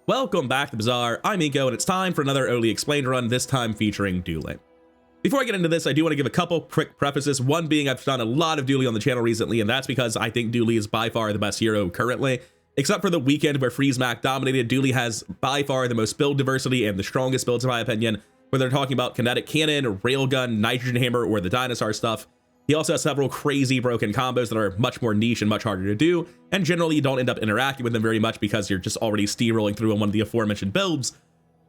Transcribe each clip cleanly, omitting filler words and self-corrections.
Welcome back to Bazaar. I'm Ego, and it's time for another Early Explained run, this time featuring Dooley. Before I get into this, I do want to give a couple quick prefaces. One being I've done a lot of Dooley on the channel recently, and that's because I think Dooley is by far the best hero currently. Except for the weekend where Freeze Mac dominated, Dooley has by far the most build diversity and the strongest builds in my opinion, whether they're talking about kinetic cannon, railgun, nitrogen hammer, or the dinosaur stuff. He also has several crazy broken combos that are much more niche and much harder to do, and generally you don't end up interacting with them very much because you're just already steamrolling through on one of the aforementioned builds.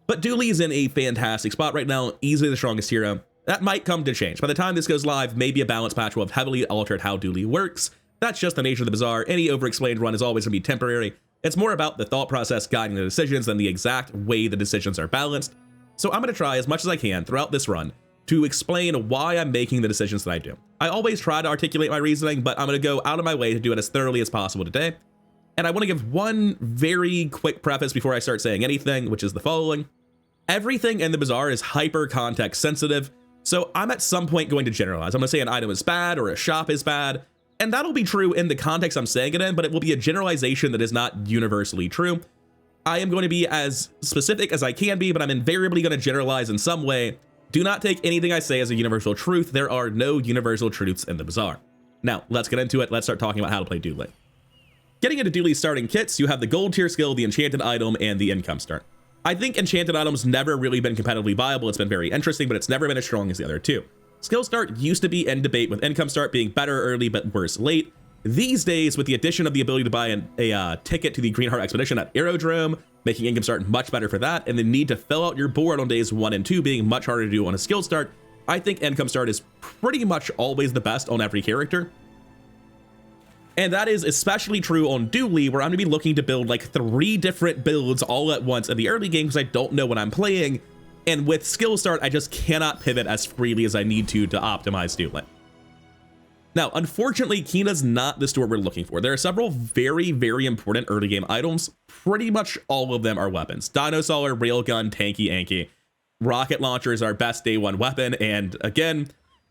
But Dooley is in a fantastic spot right now, easily the strongest hero. That might come to change. By the time this goes live, maybe a balance patch will have heavily altered how Dooley works. That's just the nature of the Bazaar. Any overexplained run is always going to be temporary. It's more about the thought process guiding the decisions than the exact way the decisions are balanced. So I'm going to try as much as I can throughout this run to explain why I'm making the decisions that I do. I always try to articulate my reasoning, but I'm going to go out of my way to do it as thoroughly as possible today. And I want to give one very quick preface before I start saying anything, which is the following. Everything in the Bazaar is hyper context sensitive, so I'm at some point going to generalize. I'm going to say an item is bad or a shop is bad, and that'll be true in the context I'm saying it in, but it will be a generalization that is not universally true. I am going to be as specific as I can be, but I'm invariably going to generalize in some way. Do not take anything I say as a universal truth. There are no universal truths in the Bazaar. Now, let's get into it. Let's start talking about how to play Dooley. Getting into Dooley's starting kits, you have the gold tier skill, the enchanted item, and the income start. I think enchanted items never really been competitively viable. It's been very interesting, but it's never been as strong as the other two. Skill start used to be in debate, with income start being better early but worse late. These days, with the addition of the ability to buy a ticket to the Greenheart Expedition at Aerodrome, making income start much better for that, and the need to fill out your board on days 1 and 2 being much harder to do on a skill start, I think income start is pretty much always the best on every character. And that is especially true on Dooley, where I'm going to be looking to build like 3 different builds all at once in the early game because I don't know what I'm playing. And with skill start, I just cannot pivot as freely as I need to optimize Dooley. Now, unfortunately, Kina's not the store we're looking for. There are several very, very important early game items. Pretty much all of them are weapons. Dinosaur, railgun, tanky, anky. Rocket launcher is our best day 1 weapon. And again,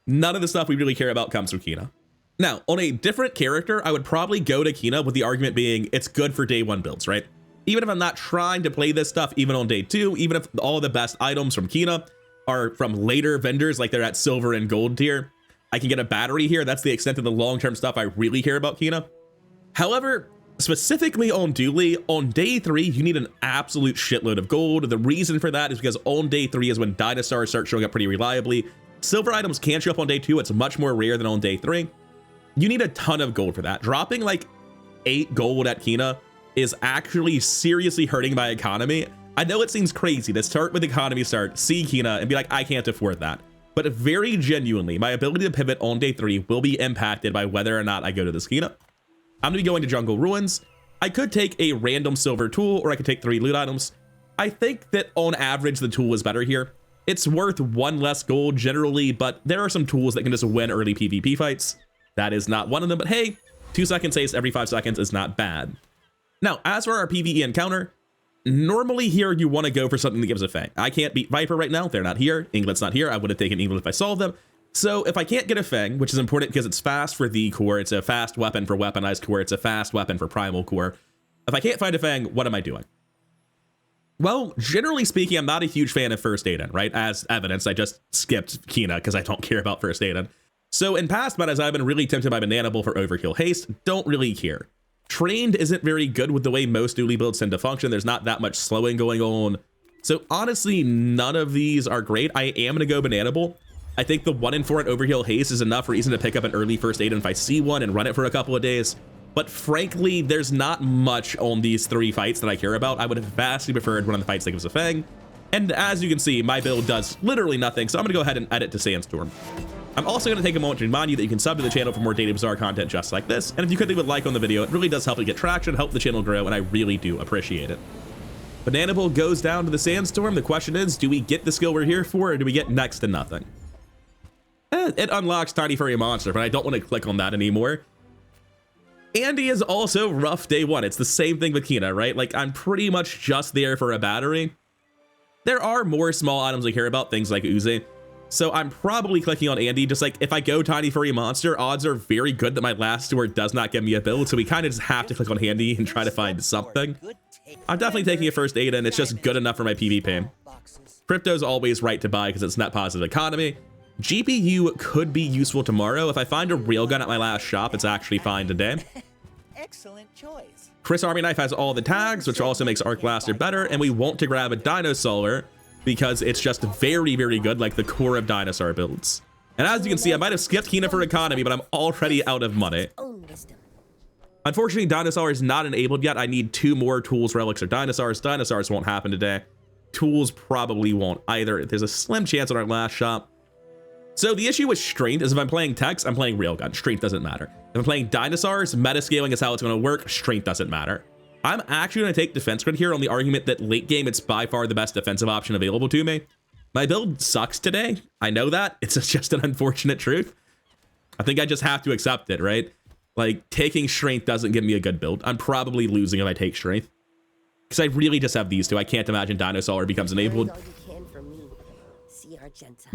none of the stuff we really care about comes from Kina. Now, on a different character, I would probably go to Kina with the argument being it's good for day 1 builds, right? Even if I'm not trying to play this stuff even on day 2, even if all the best items from Kina are from later vendors, like they're at silver and gold tier, I can get a battery here. That's the extent of the long-term stuff I really care about Kina. However, specifically on Dooley, on day 3, you need an absolute shitload of gold. The reason for that is because on day 3 is when dinosaurs start showing up pretty reliably. Silver items can show up on day 2. It's much more rare than on day 3. You need a ton of gold for that. Dropping like 8 gold at Kina is actually seriously hurting my economy. I know it seems crazy to start with economy start, see Kina, and be like, I can't afford that. But very genuinely, my ability to pivot on day 3 will be impacted by whether or not I go to this Kina. I'm going to be going to Jungle Ruins. I could take a random silver tool, or I could take 3 loot items. I think that on average, the tool is better here. It's worth 1 less gold generally, but there are some tools that can just win early PvP fights. That is not one of them, but hey, 2 seconds haste every 5 seconds is not bad. Now, as for our PvE encounter, normally here you want to go for something that gives a fang. I can't beat Viper right now. They're not here. England's not here. I would have taken England if I solved them. So if I can't get a fang, which is important because it's fast for the core, it's a fast weapon for weaponized core, it's a fast weapon for primal core. If I can't find a fang, what am I doing? Well, generally speaking, I'm not a huge fan of first aid in, right? As evidence, I just skipped Kina because I don't care about first aid in. So in past metas, I've been really tempted by Banana Bull for overkill haste. Don't really care. Trained isn't very good with the way most Dooley builds tend to function. There's not that much slowing going on. So honestly, none of these are great. I am going to go Banana Bull. I think the 1 in 4 at overkill haste is enough reason to pick up an early first aid if I see one and run it for a couple of days. But frankly, there's not much on these 3 fights that I care about. I would have vastly preferred one of the fights that gives a fang. And as you can see, my build does literally nothing. So I'm going to go ahead and edit to Sandstorm. I'm also going to take a moment to remind you that you can sub to the channel for more Daily Bazaar content just like this. And if you could leave a like on the video, it really does help to get traction, help the channel grow, and I really do appreciate it. Banana Bull goes down to the Sandstorm. The question is, do we get the skill we're here for, or do we get next to nothing? It unlocks Tiny Furry Monster, but I don't want to click on that anymore. Andy is also rough day 1. It's the same thing with Kina, right? Like, I'm pretty much just there for a battery. There are more small items I care about, things like Uzi. So I'm probably clicking on Andy. Just like if I go Tiny Furry Monster, odds are very good that my last store does not give me a build. So we kind of just have to click on Handy and try to find something. I'm definitely taking a first aid, and it's just good enough for my PvP. Crypto's always right to buy because it's net positive economy. GPU could be useful tomorrow. If I find a railgun at my last shop, it's actually fine today. Excellent choice. Chris Army Knife has all the tags, which also makes Arc Blaster better, and we want to grab a Dinosaur because it's just very, very good, like the core of Dinosaur builds. And as you can see, I might have skipped Kina for economy, but I'm already out of money. Unfortunately, Dinosaur is not enabled yet. I need 2 more tools, relics, or dinosaurs. Dinosaurs won't happen today. Tools probably won't either. There's a slim chance on our last shop. So the issue with strength is if I'm playing Tex, I'm playing Railgun. Strength doesn't matter. If I'm playing dinosaurs, meta-scaling is how it's going to work. Strength doesn't matter. I'm actually going to take Defense Grid here on the argument that late game, it's by far the best defensive option available to me. My build sucks today. I know that. It's just an unfortunate truth. I think I just have to accept it, right? Like, taking Strength doesn't give me a good build. I'm probably losing if I take Strength. Because I really just have these two. I can't imagine Dinosaur becomes enabled.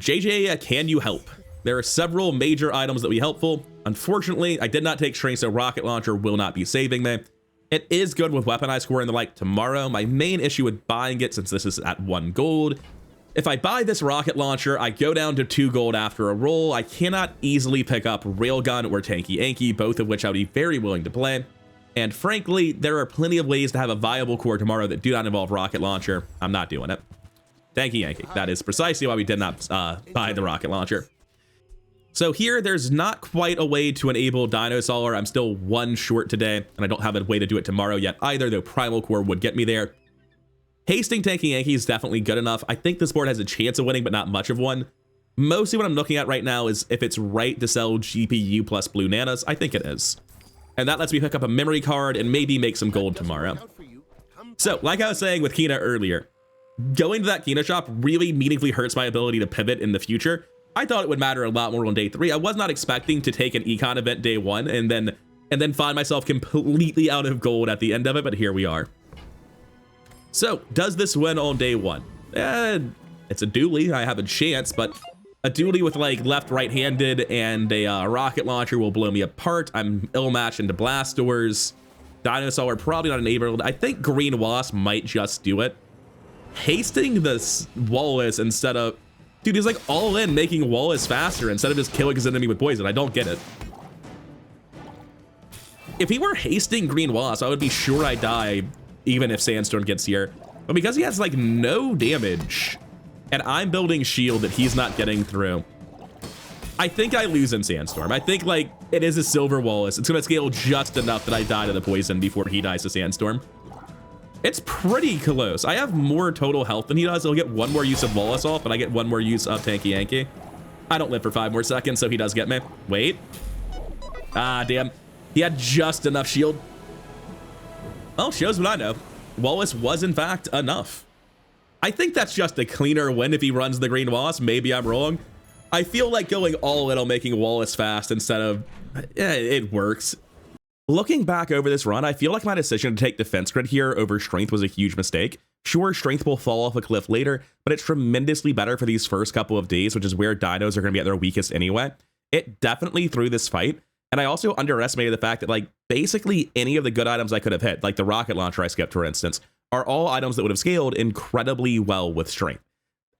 JJ, can you help? There are several major items that will be helpful. Unfortunately, I did not take Strength, so Rocket Launcher will not be saving me. It is good with Weaponized Core and the like tomorrow. My main issue with buying it, since this is at 1 gold, if I buy this Rocket Launcher, I go down to 2 gold after a roll. I cannot easily pick up Railgun or Tanky Anky, both of which I would be very willing to play. And frankly, there are plenty of ways to have a viable core tomorrow that do not involve Rocket Launcher. I'm not doing it. Tanky Anky. That is precisely why we did not buy the Rocket Launcher. So here, there's not quite a way to enable Dinosaur. I'm still 1 short today, and I don't have a way to do it tomorrow yet either, though Primal Core would get me there. Hasting Tanky Yankee is definitely good enough. I think this board has a chance of winning, but not much of one. Mostly what I'm looking at right now is if it's right to sell GPU plus Blue Nanas. I think it is. And that lets me pick up a memory card and maybe make some gold tomorrow. So, like I was saying with Kina earlier, going to that Kina shop really meaningfully hurts my ability to pivot in the future. I thought it would matter a lot more on day 3. I was not expecting to take an econ event day 1 and then find myself completely out of gold at the end of it, but here we are. So, does this win on day 1? It's a dually. I have a chance, but a dually with like left right-handed and a rocket launcher will blow me apart. I'm ill-matched into blast doors. Dinosaur probably not enabled. I think Green Wasp might just do it. Hasting this Wallace instead of... Dude, he's like all in making Wallace faster instead of just killing his enemy with poison. I don't get it. If he were hasting Green Wasp, I would be sure I die even if Sandstorm gets here. But because he has like no damage and I'm building shield that he's not getting through, I think I lose in Sandstorm. I think like it is a silver Wallace. It's gonna scale just enough that I die to the poison before he dies to Sandstorm. It's pretty close. I have more total health than he does. He'll get 1 more use of Wallace off, and I get 1 more use of Tanky Yankee. I don't live for 5 more seconds, so he does get me. Wait. Ah, damn. He had just enough shield. Well, shows what I know. Wallace was, in fact, enough. I think that's just a cleaner win if he runs the Green Wasp. Maybe I'm wrong. I feel like going all in on making Wallace fast instead of... it works. Looking back over this run, I feel like my decision to take Defense Grid here over Strength was a huge mistake. Sure, Strength will fall off a cliff later, but it's tremendously better for these first couple of days, which is where dinos are going to be at their weakest anyway. It definitely threw this fight, and I also underestimated the fact that, like, basically any of the good items I could have hit, like the rocket launcher I skipped, for instance, are all items that would have scaled incredibly well with Strength.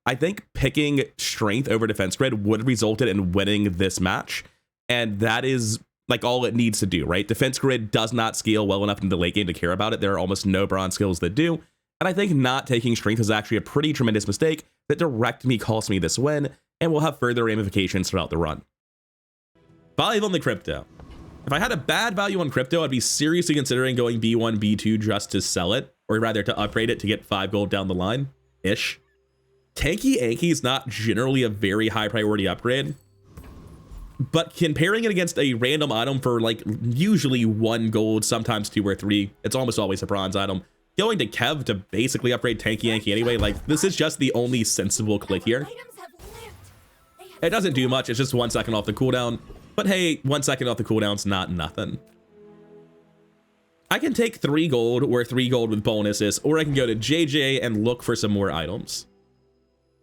I think picking Strength over Defense Grid would have resulted in winning this match, and that is... like all it needs to do, right? Defense Grid does not scale well enough in the late game to care about it. There are almost no bronze skills that do. And I think not taking Strength is actually a pretty tremendous mistake that directly cost me this win and will have further ramifications throughout the run. 5 on the crypto. If I had a bad value on crypto, I'd be seriously considering going B1, B2 just to sell it, or rather to upgrade it to get 5 gold down the line-ish. Tanky Anky is not generally a very high priority upgrade, but comparing it against a random item for like usually 1 gold, sometimes 2 or 3, it's almost always a bronze item. Going to Kev to basically upgrade Tanky Yankee anyway, like this is just the only sensible click here. It doesn't do much, it's just 1 second off the cooldown, but hey, 1 second off the cooldown's not nothing. I can take 3 gold or 3 gold with bonuses, or I can go to JJ and look for some more items.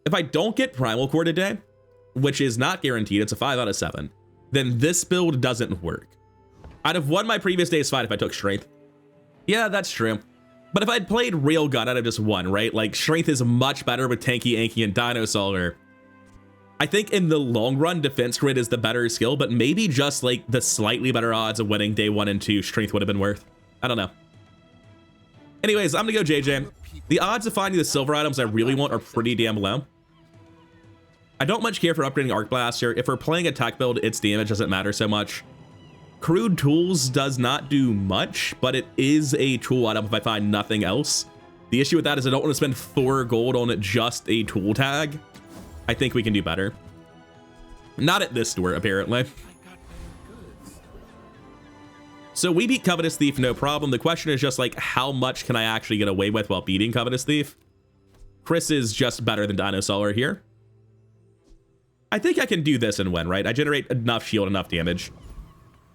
If I don't get Primal Core today, which is not guaranteed, it's a 5 out of 7, then this build doesn't work. I'd have won my previous day's fight if I took strength. Yeah, that's true. But if I'd played Railgun, I'd have just won, right? Like, strength is much better with Tanky, Anky, and Dinosaur. I think in the long run, defense grid is the better skill, but maybe just like the slightly better odds of winning day 1 and 2, strength would have been worth. I don't know. Anyways, I'm gonna go JJ. The odds of finding the silver items I really want are pretty damn low. I don't much care for upgrading Arc Blaster. If we're playing a tech build, its damage doesn't matter so much. Crude Tools does not do much, but it is a tool item if I find nothing else. The issue with that is I don't want to spend 4 gold on just a tool tag. I think we can do better. Not at this store, apparently. So we beat Covetous Thief, no problem. The question is just like, how much can I actually get away with while beating Covetous Thief? Chris is just better than Dinosaur here. I think I can do this and win, right? I generate enough shield, enough damage.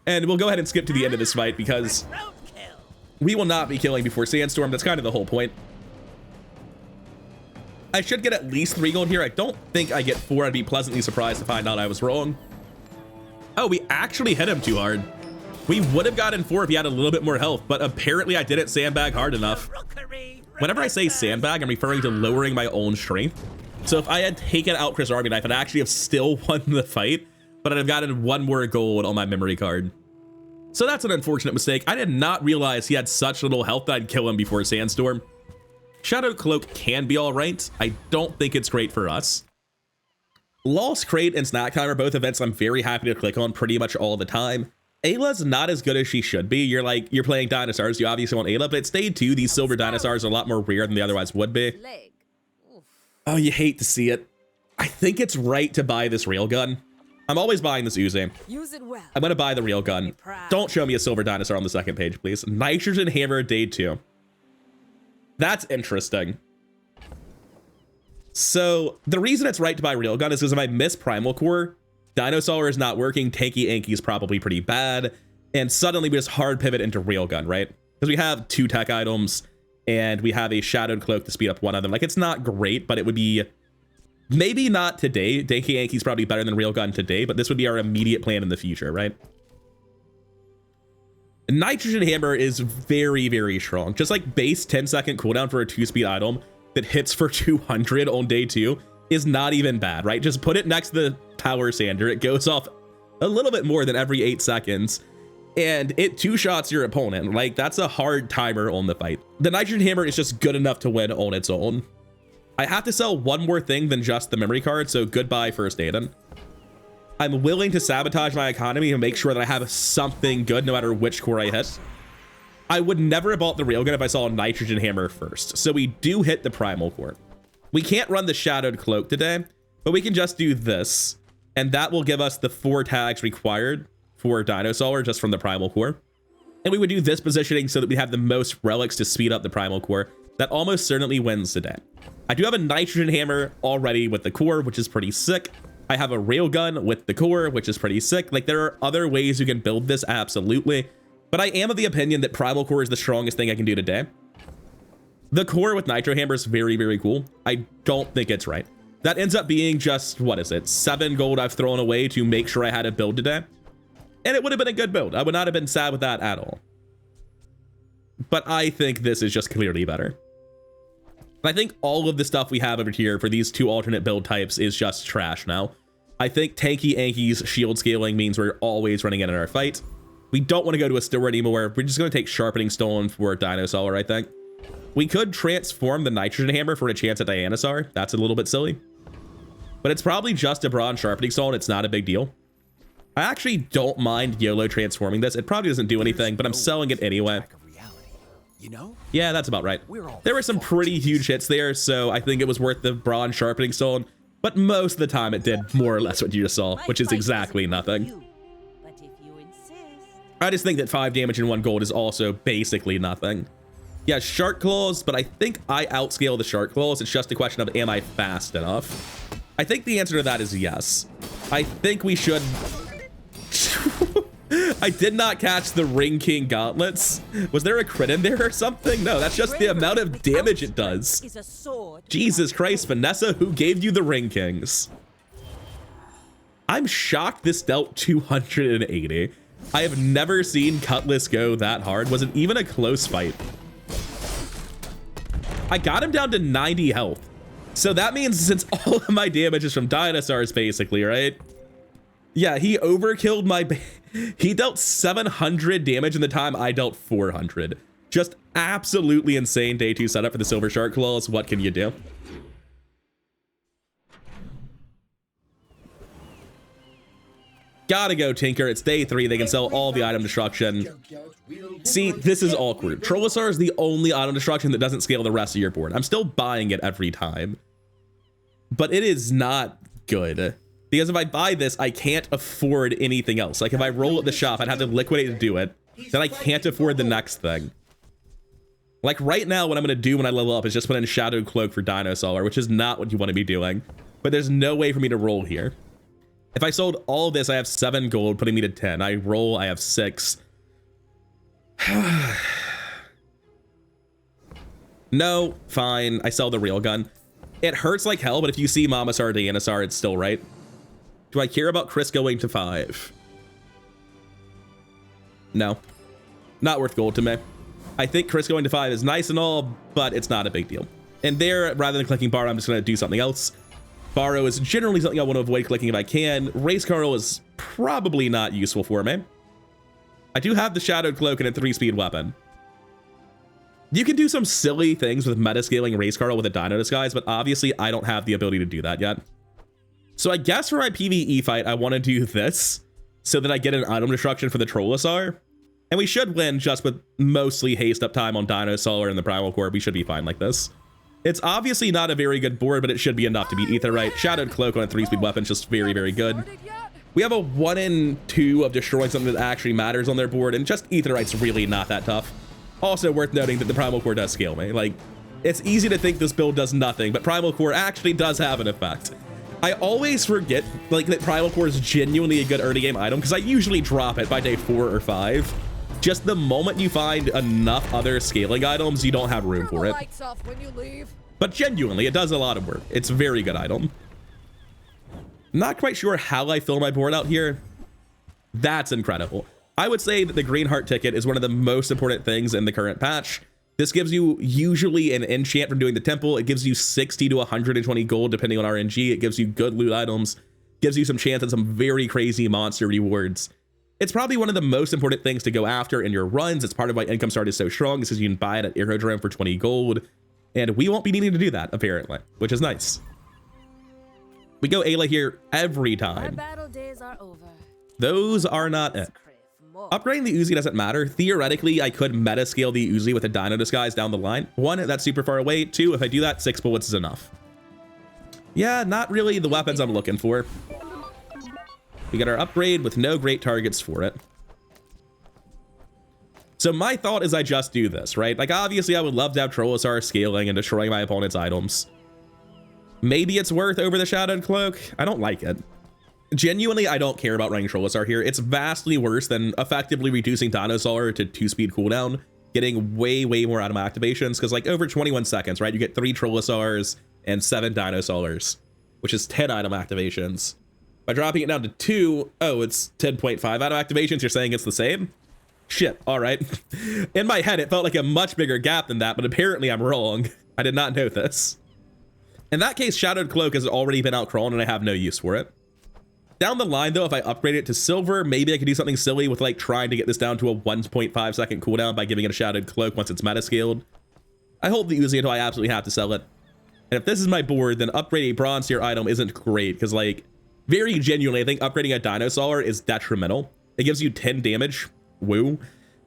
And we'll go ahead and skip to the end of this fight because we will not be killing before Sandstorm. That's kind of the whole point. I should get at least 3 gold here. I don't think I get 4. I'd be pleasantly surprised to find out I was wrong. Oh, we actually hit him too hard. We would have gotten 4 if he had a little bit more health, but apparently I didn't sandbag hard enough. Whenever I say sandbag, I'm referring to lowering my own strength. So if I had taken out Chris Army Knife, I'd actually have still won the fight, but I'd have gotten 1 more gold on my memory card. So that's an unfortunate mistake. I did not realize he had such little health that I'd kill him before Sandstorm. Shadow Cloak can be all right. I don't think it's great for us. Lost Crate and Snack Time are both events I'm very happy to click on pretty much all the time. Ayla's not as good as she should be. You're playing dinosaurs, you obviously want Ayla, but at stage 2, these silver dinosaurs are a lot more rare than they otherwise would be. Oh, you hate to see it. I think it's right to buy this railgun. I'm always buying this Uzi. Use it well. I'm gonna buy the railgun. Don't show me a silver dinosaur on the second page, please. Nitrogen Hammer day 2. That's interesting. So the reason it's right to buy railgun is because if I miss Primal Core, Dinosaur is not working, Tanky Anky is probably pretty bad, and suddenly we just hard pivot into railgun, right? Because we have 2 tech items and we have a Shadowed Cloak to speed up one of them. Like, it's not great, but it would be maybe not today. Tanky Anky is probably better than railgun today, but this would be our immediate plan in the future, right? Nitrogen Hammer is very, very strong. Just like base 10-second cooldown for a 2-speed item that hits for 200 on day 2 is not even bad, right? Just put it next to the Power Sander. It goes off a little bit more than every 8 seconds, and it 2-shots your opponent. Like, that's a hard timer on the fight. The Nitrogen Hammer is just good enough to win on its own. I have to sell one more thing than just the memory card, so goodbye First Aiden. I'm willing to sabotage my economy and make sure that I have something good no matter which core I hit. I would never have bought the railgun if I saw a Nitrogen Hammer first, so we do hit the Primal Core. We can't run the Shadowed Cloak today, but we can just do this, and that will give us the 4 tags required for Dinosaur just from the Primal Core. And we would do this positioning so that we have the most relics to speed up the Primal Core. That almost certainly wins today. I do have a Nitrogen Hammer already with the core, which is pretty sick. I have a railgun with the core, which is pretty sick. Like, there are other ways you can build this, absolutely. But I am of the opinion that Primal Core is the strongest thing I can do today. The core with Nitro Hammer is very, very cool. I don't think it's right. That ends up being just, what is it, 7 gold I've thrown away to make sure I had a build today. And it would have been a good build. I would not have been sad with that at all. But I think this is just clearly better. I think all of the stuff we have over here for these 2 alternate build types is just trash now. I think Tanky Anky's shield scaling means we're always running in our fight. We don't want to go to a store anymore. We're just going to take Sharpening Stone for Dinosaur, I think. We could transform the Nitrogen Hammer for a chance at Dianosaur. That's a little bit silly. But it's probably just a Bronze Sharpening Stone. It's not a big deal. I actually don't mind YOLO transforming this. It probably doesn't do anything, but I'm selling it anyway. You know? Yeah, that's about right. There were some pretty huge hits there, so I think it was worth the Bronze Sharpening Stone. But most of the time it did more or less what you just saw, which is exactly nothing. I just think that 5 damage and 1 gold is also basically nothing. Yeah, Shark Claws, but I think I outscale the Shark Claws. It's just a question of, am I fast enough? I think the answer to that is yes. I think we should... I did not catch the Ring King gauntlets. Was there a crit in there or something? No, that's just the amount of damage it does. Jesus Christ, Vanessa, who gave you the Ring Kings? I'm shocked this dealt 280. I have never seen Cutlass go that hard. Was it even a close fight? I got him down to 90 health. So that means since all of my damage is from dinosaurs, basically, right? Yeah, he overkilled my... He dealt 700 damage in the time I dealt 400. Just absolutely insane day 2 setup for the Silver Shark Claws. What can you do? Gotta go, Tinker. It's day 3. They can sell all the item destruction. See, this is awkward. Trollosaur is the only item destruction that doesn't scale the rest of your board. I'm still buying it every time, but it is not good. Because if I buy this, I can't afford anything else. Like if I roll at the shop, I'd have to liquidate to do it. Then I can't afford the next thing. Like right now, what I'm going to do when I level up is just put in Shadowed Cloak for Dinosaur, which is not what you want to be doing. But there's no way for me to roll here. If I sold all of this, I have 7 gold, putting me to 10. I roll, I have 6. No, fine. I sell the railgun. It hurts like hell, but if you see Mama Sardanasaur, it's still right. Do I care about Chris going to 5? No. Not worth gold to me. I think Chris going to 5 is nice and all, but it's not a big deal. And there, rather than clicking Borrow, I'm just going to do something else. Borrow is generally something I want to avoid clicking if I can. Race Carl is probably not useful for me. I do have the Shadowed Cloak and a 3-speed weapon. You can do some silly things with meta-scaling Race Carl with a Dino Disguise, but obviously I don't have the ability to do that yet. So I guess for my PvE fight, I want to do this so that I get an item destruction for the Trollosaur. And we should win just with mostly haste up time on Dinosaur and the Primal Core. We should be fine like this. It's obviously not a very good board, but it should be enough to beat Aetheryte. Shadowed Cloak on a 3-speed weapon is just very, very good. We have a 1 in 2 of destroying something that actually matters on their board, and just Aetheryte's really not that tough. Also worth noting that the Primal Core does scale me. Like, it's easy to think this build does nothing, but Primal Core actually does have an effect. I always forget, like, that Primal Core is genuinely a good early game item, because I usually drop it by day 4 or 5. Just the moment you find enough other scaling items, you don't have room for it. But genuinely, it does a lot of work. It's a very good item. Not quite sure how I fill my board out here. That's incredible. I would say that the Green Heart ticket is one of the most important things in the current patch. This gives you usually an enchant from doing the temple. It gives you 60 to 120 gold depending on RNG. It gives you good loot items, gives you some chance at some very crazy monster rewards. It's probably one of the most important things to go after in your runs. It's part of why Income Start is so strong, because you can buy it at Aerodrome for 20 gold. And we won't be needing to do that, apparently, which is nice. We go Ayla here every time. Our battle days are over. Those are not it. Upgrading the Uzi doesn't matter. Theoretically, I could meta scale the Uzi with a Dino Disguise down the line. 1, that's super far away. 2, if I do that, 6 bullets is enough. Yeah, not really the weapons I'm looking for. We got our upgrade with no great targets for it. So my thought is I just do this, right? Like, obviously, I would love to have Trollosaur scaling and destroying my opponent's items. Maybe it's worth over the Shadowed Cloak. I don't like it. Genuinely, I don't care about running Trollosaur here. It's vastly worse than effectively reducing Dinosaur to 2-speed cooldown, getting way, way more item activations, because like over 21 seconds, right, you get 3 Trollosaurs and 7 Dinosaurs, which is 10 item activations. By dropping it down to 2, oh, it's 10.5 item activations. You're saying it's the same? Shit, all right. In my head, it felt like a much bigger gap than that, but apparently I'm wrong. I did not know this. In that case, Shadowed Cloak has already been outcrawled and I have no use for it. Down the line, though, if I upgrade it to silver, maybe I could do something silly with like trying to get this down to a 1.5 second cooldown by giving it a Shadowed Cloak once it's meta scaled. I hold the Uzi until I absolutely have to sell it. And if this is my board, then upgrading a bronze tier item isn't great, because like, very genuinely, I think upgrading a Dinosaur is detrimental. It gives you 10 damage. Woo.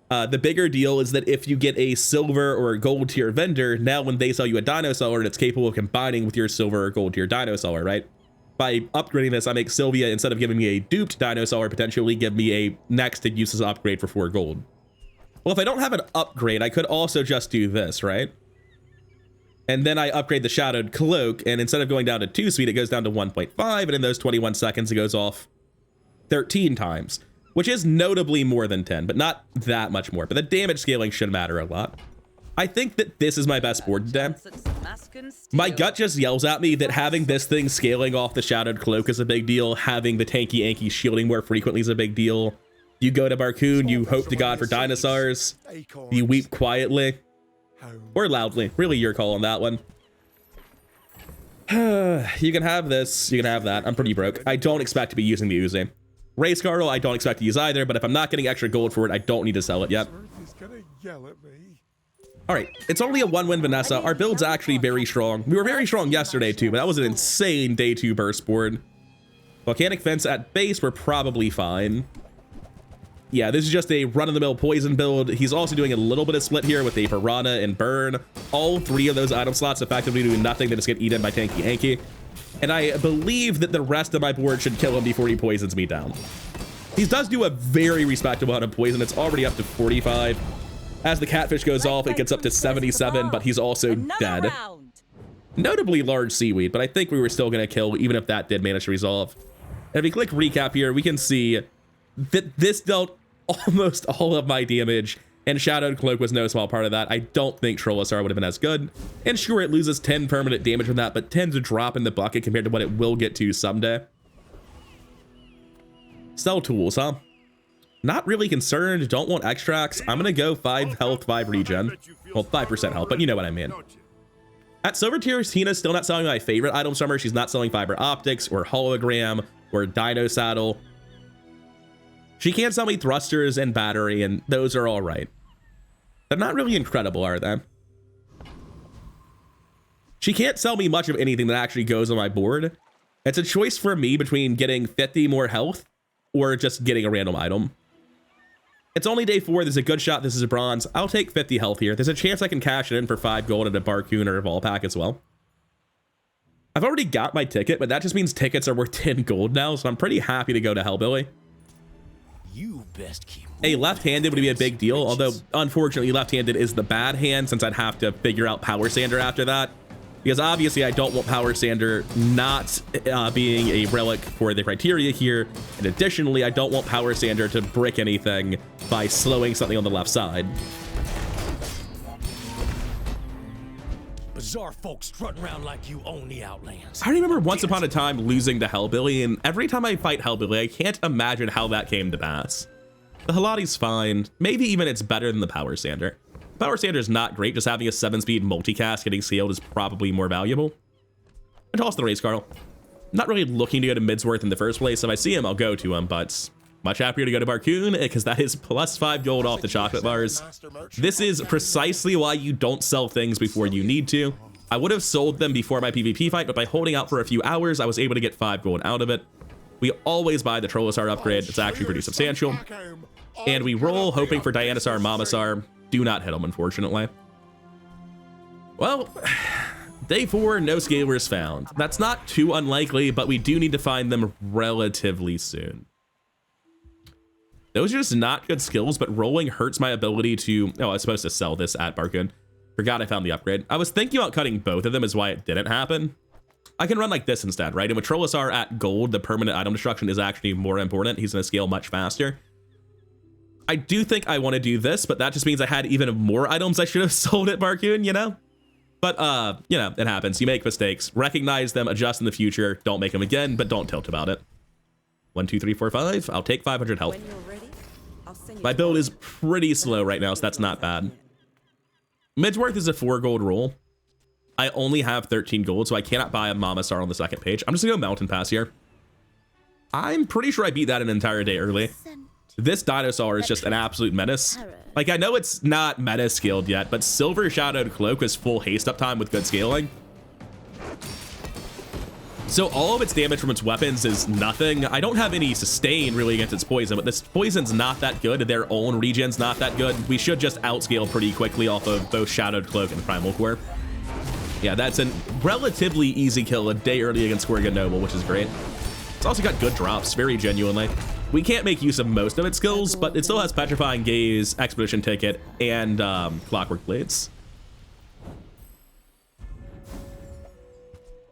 The bigger deal is that if you get a silver or a gold tier vendor, now when they sell you a Dinosaur, it's capable of combining with your silver or gold tier Dinosaur, right? By upgrading this, I make Sylvia, instead of giving me a duped Dinosaur, potentially give me a next to useless upgrade for 4 gold. Well, if I don't have an upgrade, I could also just do this, right? And then I upgrade the Shadowed Cloak, and instead of going down to 2 speed, it goes down to 1.5, and in those 21 seconds, it goes off 13 times, which is notably more than 10, but not that much more. But the damage scaling should matter a lot. I think that this is my best board today. My gut just yells at me that having this thing scaling off the Shadowed Cloak is a big deal. Having the tanky Anki shielding more frequently is a big deal. You go to Barcoon, you hope to God for dinosaurs. You weep quietly. Or loudly. Really your call on that one. You can have this, you can have that. I'm pretty broke. I don't expect to be using the Uzi. Ray Scarl, I don't expect to use either, but if I'm not getting extra gold for it, I don't need to sell it yet. Alright, it's only a 1-win Vanessa. Our build's actually very strong. We were very strong yesterday too, but that was an insane day 2 burst board. Volcanic Fence at base, we're probably fine. Yeah, this is just a run-of-the-mill poison build. He's also doing a little bit of split here with a Piranha and Burn. All 3 of those item slots effectively doing nothing. They just get eaten by Tanky Anki. And I believe that the rest of my board should kill him before he poisons me down. He does do a very respectable amount of poison. It's already up to 45. As the catfish goes off, it gets up to 77, but he's also dead. Notably large seaweed, but I think we were still going to kill even if that did manage to resolve. And if we click recap here, we can see that this dealt almost all of my damage, and Shadowed Cloak was no small part of that. I don't think Trollosaur would have been as good. And sure, it loses 10 permanent damage from that, but tends to drop in the bucket compared to what it will get to someday. Sell tools, huh? Not really concerned, don't want extracts. I'm gonna go 5 health, 5 regen. Well, 5% health, but you know what I mean. At silver tier, Tina's still not selling my favorite items from her. She's not selling fiber optics or hologram or dino saddle. She can't sell me thrusters and battery, and those are all right. They're not really incredible, are they? She can't sell me much of anything that actually goes on my board. It's a choice for me between getting 50 more health or just getting a random item. It's only day 4. There's a good shot this is a bronze. I'll take 50 health here. There's a chance I can cash it in for 5 gold at a Barcoon or a Vol Pack as well. I've already got my ticket, but that just means tickets are worth 10 gold now, so I'm pretty happy to go to Hellbilly. You best keep a left-handed would be a big deal, although unfortunately left-handed is the bad hand since I'd have to figure out Power Sander after that. Because obviously I don't want Power Sander not being a relic for the criteria here. And additionally, I don't want Power Sander to brick anything by slowing something on the left side. Bazaar folks strutting around like you own the Outlands. I remember once upon a time losing to Hellbilly, and every time I fight Hellbilly, I can't imagine how that came to pass. The Halati's fine. Maybe even it's better than the Power Sander. Power Sander is not great. Just having a 7-speed multicast getting sealed is probably more valuable. And toss the Race Carl. Not really looking to go to Midsworth in the first place. If I see him, I'll go to him, but much happier to go to Barcoon because that is plus 5 gold off the chocolate bars. This is precisely why you don't sell things before you need to. I would have sold them before my PvP fight, but by holding out for a few hours, I was able to get 5 gold out of it. We always buy the Trollosaur upgrade. It's actually pretty substantial. And we roll hoping for Dianosaur and Momosaur. Do not hit them, unfortunately. Well, day 4, no scalers found. That's not too unlikely, but we do need to find them relatively soon. Those are just not good skills, but rolling hurts my ability to... Oh, I was supposed to sell this at Barcoon. Forgot I found the upgrade. I was thinking about cutting both of them is why it didn't happen. I can run like this instead, right? And with Trollosaur at gold, the permanent item destruction is actually more important. He's going to scale much faster. I do think I want to do this, but that just means I had even more items I should have sold at Barcoon, you know? But, you know, it happens. You make mistakes. Recognize them, adjust in the future. Don't make them again, but don't tilt about it. 1, 2, 3, 4, 5. I'll take 500 health. My build is pretty slow right now, so that's not bad. Midsworth is a 4 gold roll. I only have 13 gold, so I cannot buy a Momosaur on the second page. I'm just gonna go Mountain Pass here. I'm pretty sure I beat that an entire day early. This Dinosaur is just an absolute menace. Like, I know it's not meta skilled yet, but Silver Shadowed Cloak is full haste up time with good scaling. So all of its damage from its weapons is nothing. I don't have any sustain really against its poison, but this poison's not that good. Their own regen's not that good. We should just outscale pretty quickly off of both Shadowed Cloak and Primal Core. Yeah, that's a relatively easy kill a day early against Squirga Noble, which is great. It's also got good drops, very genuinely. We can't make use of most of its skills, but it still has Petrifying Gaze, Expedition Ticket, and Clockwork Blades.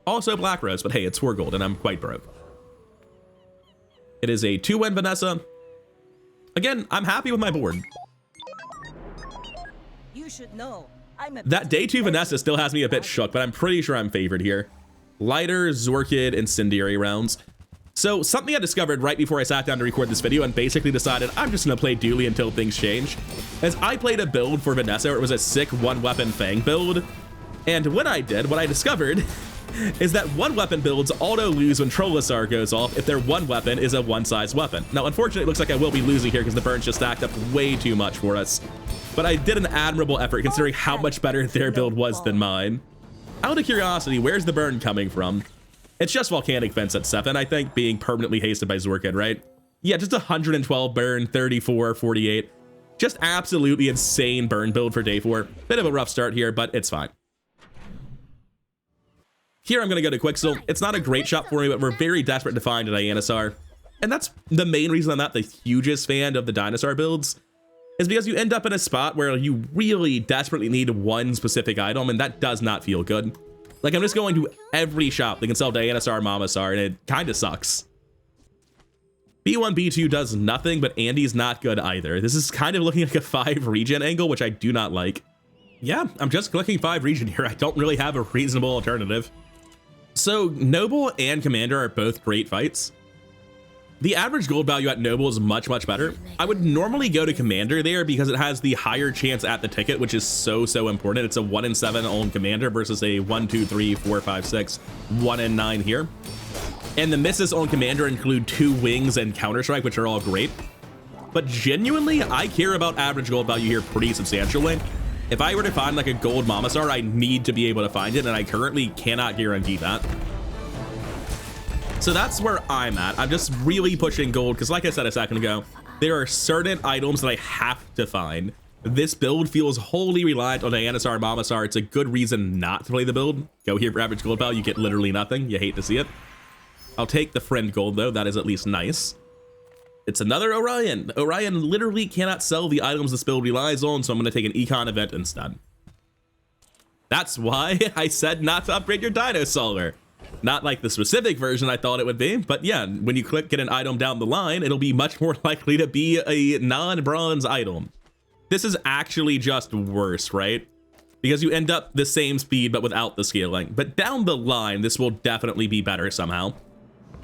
Also Black Rose, but hey, it's 4 gold, and I'm quite broke. It is a 2-win Vanessa. Again, I'm happy with my board. You should know. That day 2 Vanessa still has me a bit shook, but I'm pretty sure I'm favored here. Lighter, Zorkid, Incendiary rounds. So something I discovered right before I sat down to record this video and basically decided I'm just gonna play Dooley until things change, is I played a build for Vanessa where it was a sick one weapon Fang build. And when I did, what I discovered is that one weapon builds auto lose when Trollosaur goes off if their one weapon is a one size weapon. Now, unfortunately, it looks like I will be losing here because the burns just stacked up way too much for us. But I did an admirable effort considering how much better their build was than mine. Out of curiosity, where's the burn coming from? It's just Volcanic Fence at 7, I think, being permanently hasted by Zorkid, right? Yeah, just 112 burn, 34, 48. Just absolutely insane burn build for day 4. Bit of a rough start here, but it's fine. Here I'm going to go to Quixel. It's not a great shot for me, but we're very desperate to find a Dinosaur. And that's the main reason I'm not the hugest fan of the Dinosaur builds, is because you end up in a spot where you really desperately need one specific item, and that does not feel good. Like, I'm just going to every shop that can sell Dinosaur, Mamasaur, and it kind of sucks. B1, B2 does nothing, but Andy's not good either. This is kind of looking like a 5 regen angle, which I do not like. Yeah, I'm just clicking 5 regen here. I don't really have a reasonable alternative. So Noble and Commander are both great fights. The average gold value at Noble is much, much better. I would normally go to Commander there because it has the higher chance at the ticket, which is so important. It's a 1 in 7 on Commander versus a 1, 2, 3, 4, 5, 6, 1 in 9 here. And the misses on Commander include 2 wings and Counter-Strike, which are all great. But genuinely, I care about average gold value here pretty substantially. If I were to find like a gold Mamasaur, I need to be able to find it, and I currently cannot guarantee that. So that's where I'm at. I'm just really pushing gold because, like I said a second ago, there are certain items that I have to find. This build feels wholly reliant on Dinosaur and Mamasaur. It's a good reason not to play the build. Go here for average gold value, you get literally nothing. You hate to see it. I'll take the friend gold though. That is at least nice. It's another Orion. Orion literally cannot sell the items this build relies on, so I'm going to take an econ event instead. That's why I said not to upgrade your Dinosaur. Not like the specific version I thought it would be, but yeah, when you click get an item down the line, it'll be much more likely to be a non-bronze item. This is actually just worse, right? Because you end up the same speed, but without the scaling. But down the line, this will definitely be better somehow.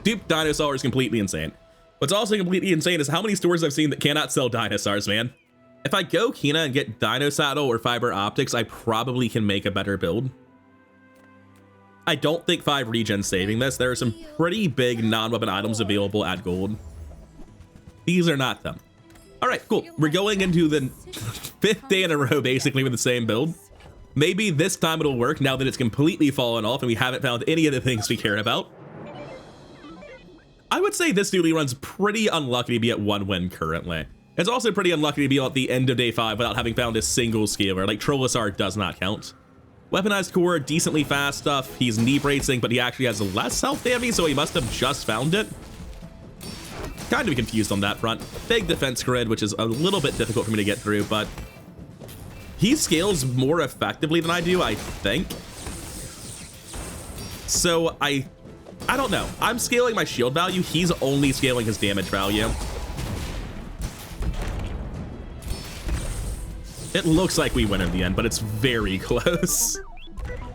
Dupe Dinosaur is completely insane. What's also completely insane is how many stores I've seen that cannot sell dinosaurs, man. If I go Kina and get Dino Saddle or Fiber Optics, I probably can make a better build. I don't think 5 regen's saving this. There are some pretty big non-weapon items available at gold. These are not them. All right, cool. We're going into the 5th day in a row, basically, with the same build. Maybe this time it'll work now that it's completely fallen off and we haven't found any of the things we care about. I would say this Dooley run's pretty unlucky to be at 1 win currently. It's also pretty unlucky to be at the end of day 5 without having found a single scaler. Like, Trollosaur does not count. Weaponized core, decently fast stuff. He's knee bracing, but he actually has less health damage, so he must have just found it. Kind of confused on that front. Big defense grid, which is a little bit difficult for me to get through, but he scales more effectively than I do, I think. So I don't know. I'm scaling my shield value. He's only scaling his damage value. It looks like we win in the end, but it's very close.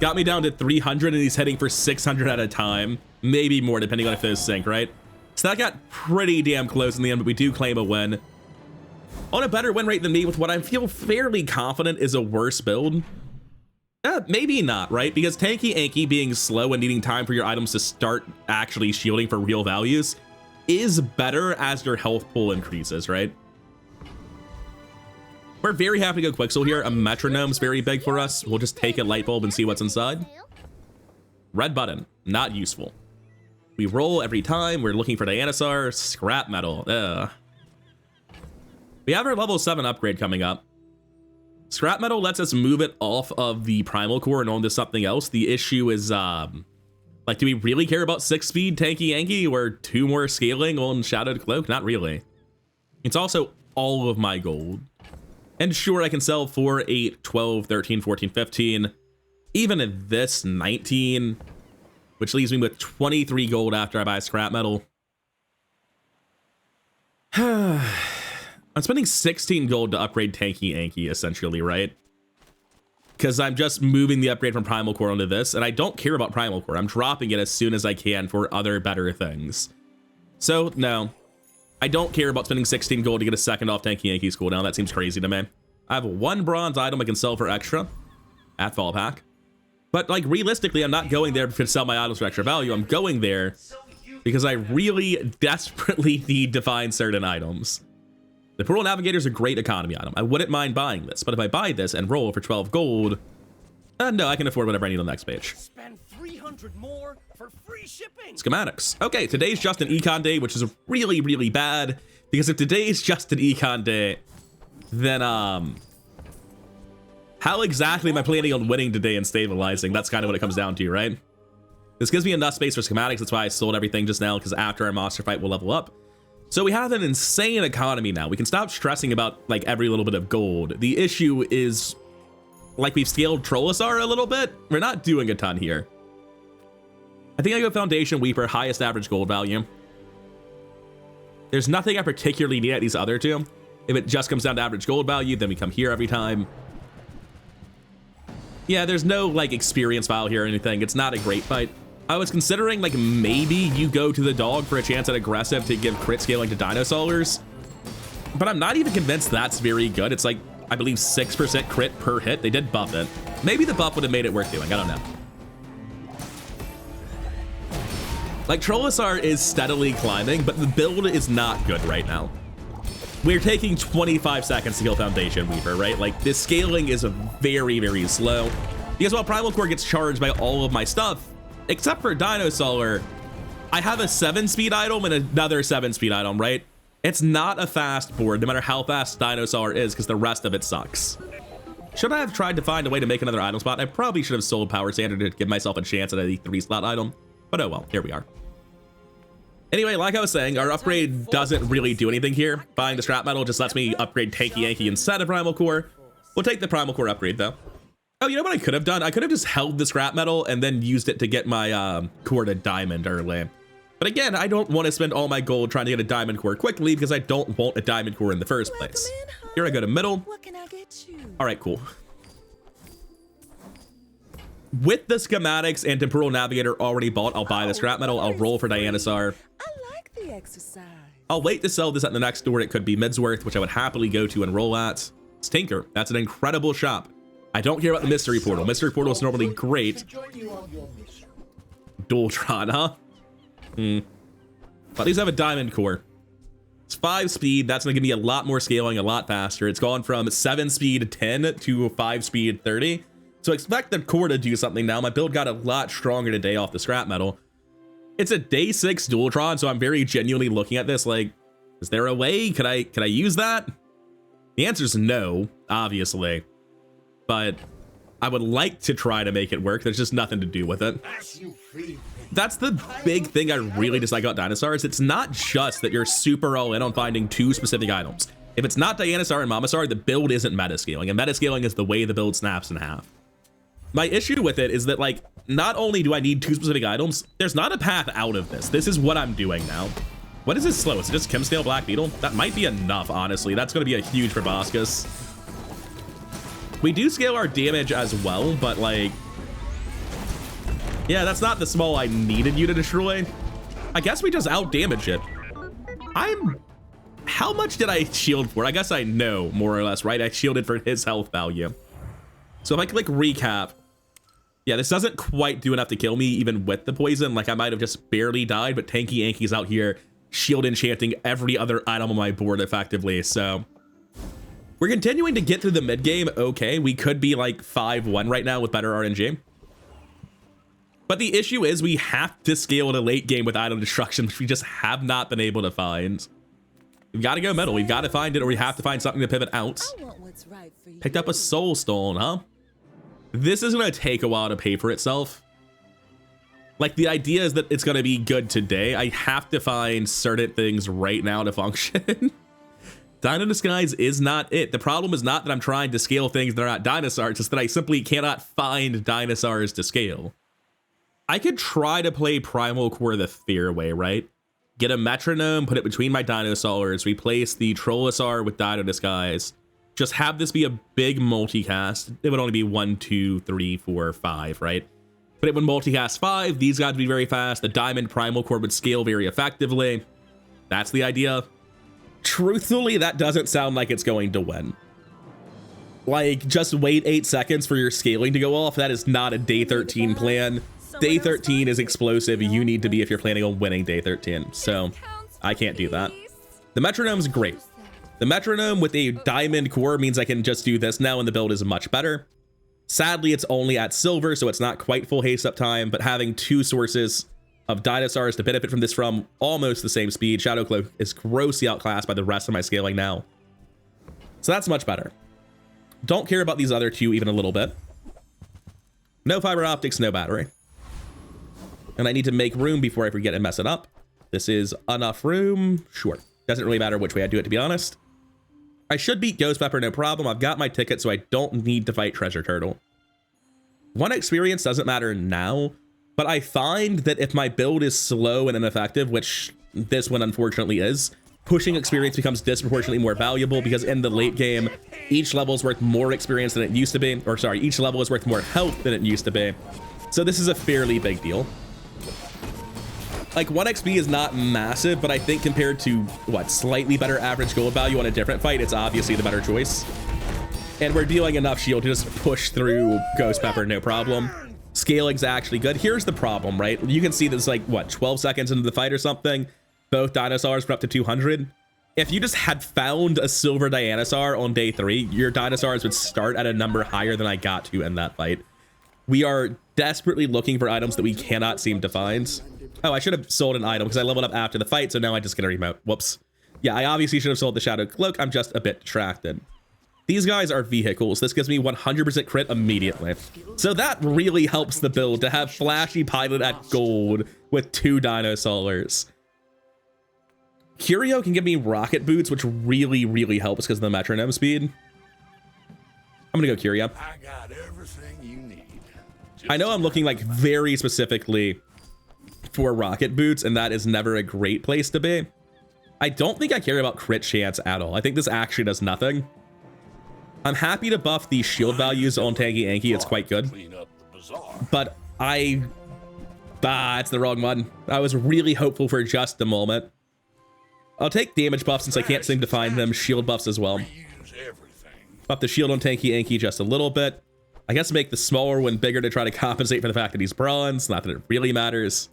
Got me down to 300 and he's heading for 600 at a time. Maybe more depending on if those sync, right? So that got pretty damn close in the end, but we do claim a win. On a better win rate than me with what I feel fairly confident is a worse build. Maybe not, right? Because Tanky Anky being slow and needing time for your items to start actually shielding for real values is better as your health pool increases, right? We're very happy to go Quixel here. A metronome's very big for us. We'll just take a light bulb and see what's inside. Red button, not useful. We roll every time. We're looking for Dinosaur. Scrap metal. Ugh. We have our level 7 upgrade coming up. Scrap metal lets us move it off of the primal core and onto something else. The issue is, like, do we really care about 6 speed Tanky Anky or 2 more scaling on Shadowed Cloak? Not really. It's also all of my gold. And sure, I can sell 4, 8, 12, 13, 14, 15, even at this 19, which leaves me with 23 gold after I buy scrap metal. I'm spending 16 gold to upgrade Tanky Anky, essentially, right? because I'm just moving the upgrade from Primal Core onto this, and I don't care about Primal Core. I'm dropping it as soon as I can for other better things. So, no. I don't care about spending 16 gold to get a second off Tanky Yankees cooldown. That seems crazy to me. I have one bronze item I can sell for extra at Fall Pack. But, like, realistically, I'm not going there to sell my items for extra value. I'm going there because I really desperately need to find certain items. The Pearl Navigator is a great economy item. I wouldn't mind buying this, but if I buy this and roll for 12 gold, no, I can afford whatever I need on the next page. Spend 300 more for free shipping. Schematics. Okay, today's just an econ day, which is really, really bad, because if today's just an econ day, then, how exactly am I planning on winning today and stabilizing? That's kind of what it comes down to, right? This gives me enough space for schematics. That's why I sold everything just now, because after our monster fight, we'll level up. So we have an insane economy now. We can stop stressing about, like, every little bit of gold. The issue is, like, we've scaled Trollosaur a little bit. We're not doing a ton here. I think I go Foundation Weeper, highest average gold value. There's nothing I particularly need at these other two. If it just comes down to average gold value, then we come here every time. Yeah, there's no, like, experience file here or anything. It's not a great fight. I was considering, like, maybe you go to the dog for a chance at aggressive to give crit scaling to Dinosaurs. But I'm not even convinced that's very good. It's like, I believe 6% crit per hit. They did buff it. Maybe the buff would have made it worth doing. I don't know. Like, Trollosaur is steadily climbing, but the build is not good right now. We're taking 25 seconds to kill Foundation Weaver, right? Like, this scaling is very, very slow. Because while Primal Core gets charged by all of my stuff, except for Dinosaur, I have a 7-speed item and another 7-speed item, right? It's not a fast board, no matter how fast Dinosaur is, because the rest of it sucks. Should I have tried to find a way to make another item spot? I probably should have sold Power Standard to give myself a chance at a 3-slot item. But oh well, here we are. Anyway, like I was saying, our upgrade doesn't really do anything here. Buying the scrap metal just lets me upgrade Tanky Yankee instead of Primal Core. We'll take the Primal Core upgrade, though. Oh, you know what I could have done? I could have just held the scrap metal and then used it to get my core to diamond early. But again, I don't want to spend all my gold trying to get a diamond core quickly because I don't want a diamond core in the first place. Here I go to middle. What can I get you? All right, cool. With the schematics and Temporal Navigator already bought, I'll buy the scrap metal. I'll roll for Dianosaur. I like the exercise. I'll wait to sell this at the next store. It could be Midsworth, which I would happily go to and roll at. It's Tinker. That's an incredible shop. I don't care about the Mystery Portal. Mystery Portal is normally great. Dualtron, huh? But these have a diamond core. It's 5 speed. That's going to give me a lot more scaling, a lot faster. It's gone from 7 speed 10 to 5 speed 30. So expect the core to do something now. My build got a lot stronger today off the scrap metal. It's a day 6 Dualtron, so I'm very genuinely looking at this like, is there a way? Could I use that? The answer is no, obviously. But I would like to try to make it work. There's just nothing to do with it. That's the big thing I really dislike about Dinosaurs. It's not just that you're super all in on finding 2 specific items. If it's not Dianosaur and Mamasaur, the build isn't meta-scaling, and meta-scaling is the way the build snaps in half. My issue with it is that, like, not only do I need 2 specific items, there's not a path out of this. This is what I'm doing now. What is this slow? Is it just Chemscale Black Beetle? That might be enough, honestly. That's going to be a huge proboscis. We do scale our damage as well, but, like... yeah, that's not the small I needed you to destroy. I guess we just out-damage it. How much did I shield for? I guess I know, more or less, right? I shielded for his health value. So if I click recap... yeah, this doesn't quite do enough to kill me, even with the poison. Like, I might have just barely died, but Tanky Yankee's out here shield enchanting every other item on my board effectively, so... we're continuing to get through the mid-game okay. We could be, like, 5-1 right now with better RNG. But the issue is we have to scale to late game with item destruction, which we just have not been able to find. We've got to go middle. We've got to find it, or we have to find something to pivot out. I want what's right for you. Picked up a soul stone, huh? This is going to take a while to pay for itself. Like, the idea is that it's going to be good today. I have to find certain things right now to function. Dino Disguise is not it. The problem is not that I'm trying to scale things that are not dinosaurs, it's that I simply cannot find dinosaurs to scale. I could try to play Primal Core the fair way, right? Get a metronome, put it between my dinosaurs, replace the Trollosaur with Dino Disguise, just have this be a big multicast. It would only be 1, 2, 3, 4, 5, right? But it would multicast 5. These guys would be very fast. The Diamond Primal Core would scale very effectively. That's the idea. Truthfully, that doesn't sound like it's going to win. Like, just wait 8 seconds for your scaling to go off. That is not a day 13 plan. Day 13 is explosive. You need to be if you're planning on winning day 13. So I can't do that. The metronome's great. The metronome with a diamond core means I can just do this now and the build is much better. Sadly, it's only at silver, so it's not quite full haste up time, but having 2 sources of dinosaurs to benefit from this from almost the same speed. Shadow Cloak is grossly outclassed by the rest of my scaling now. So that's much better. Don't care about these other 2 even a little bit. No fiber optics, no battery. And I need to make room before I forget and mess it up. This is enough room. Sure. Doesn't really matter which way I do it, to be honest. I should beat Ghost Pepper, no problem. I've got my ticket, so I don't need to fight Treasure Turtle. 1 experience doesn't matter now, but I find that if my build is slow and ineffective, which this one unfortunately is, pushing experience becomes disproportionately more valuable because in the late game, each level is worth more experience than it used to be. Or sorry, each level is worth more health than it used to be. So this is a fairly big deal. Like 1 XP is not massive, but I think compared to what, slightly better average gold value on a different fight, it's obviously the better choice. And we're dealing enough shield to just push through Ghost Pepper, no problem. Scaling's actually good. Here's the problem, right? You can see this like, what, 12 seconds into the fight or something? Both dinosaurs were up to 200. If you just had found a silver dinosaur on day 3, your dinosaurs would start at a number higher than I got to in that fight. We are desperately looking for items that we cannot seem to find. Oh, I should have sold an item because I leveled up after the fight, so now I just get a remote. Whoops. Yeah, I obviously should have sold the Shadow Cloak. I'm just a bit distracted. These guys are vehicles. This gives me 100% crit immediately. So that really helps the build to have Flashy Pilot at gold with 2 dinosaurs. Curio can give me rocket boots, which really, really helps because of the metronome speed. I'm gonna go Curio. I got everything you need. I know I'm looking like very specifically for rocket boots, and that is never a great place to be. I don't think I care about crit chance at all. I think this actually does nothing. I'm happy to buff the shield values on Tanky Anky. It's quite good. Clean up the bazaar. But it's the wrong one. I was really hopeful for just a moment. I'll take damage buffs since I can't seem to find them. Shield buffs as well. Reuse everything. Buff the shield on Tanky Anky just a little bit. I guess make the smaller one bigger to try to compensate for the fact that he's bronze. Not that it really matters.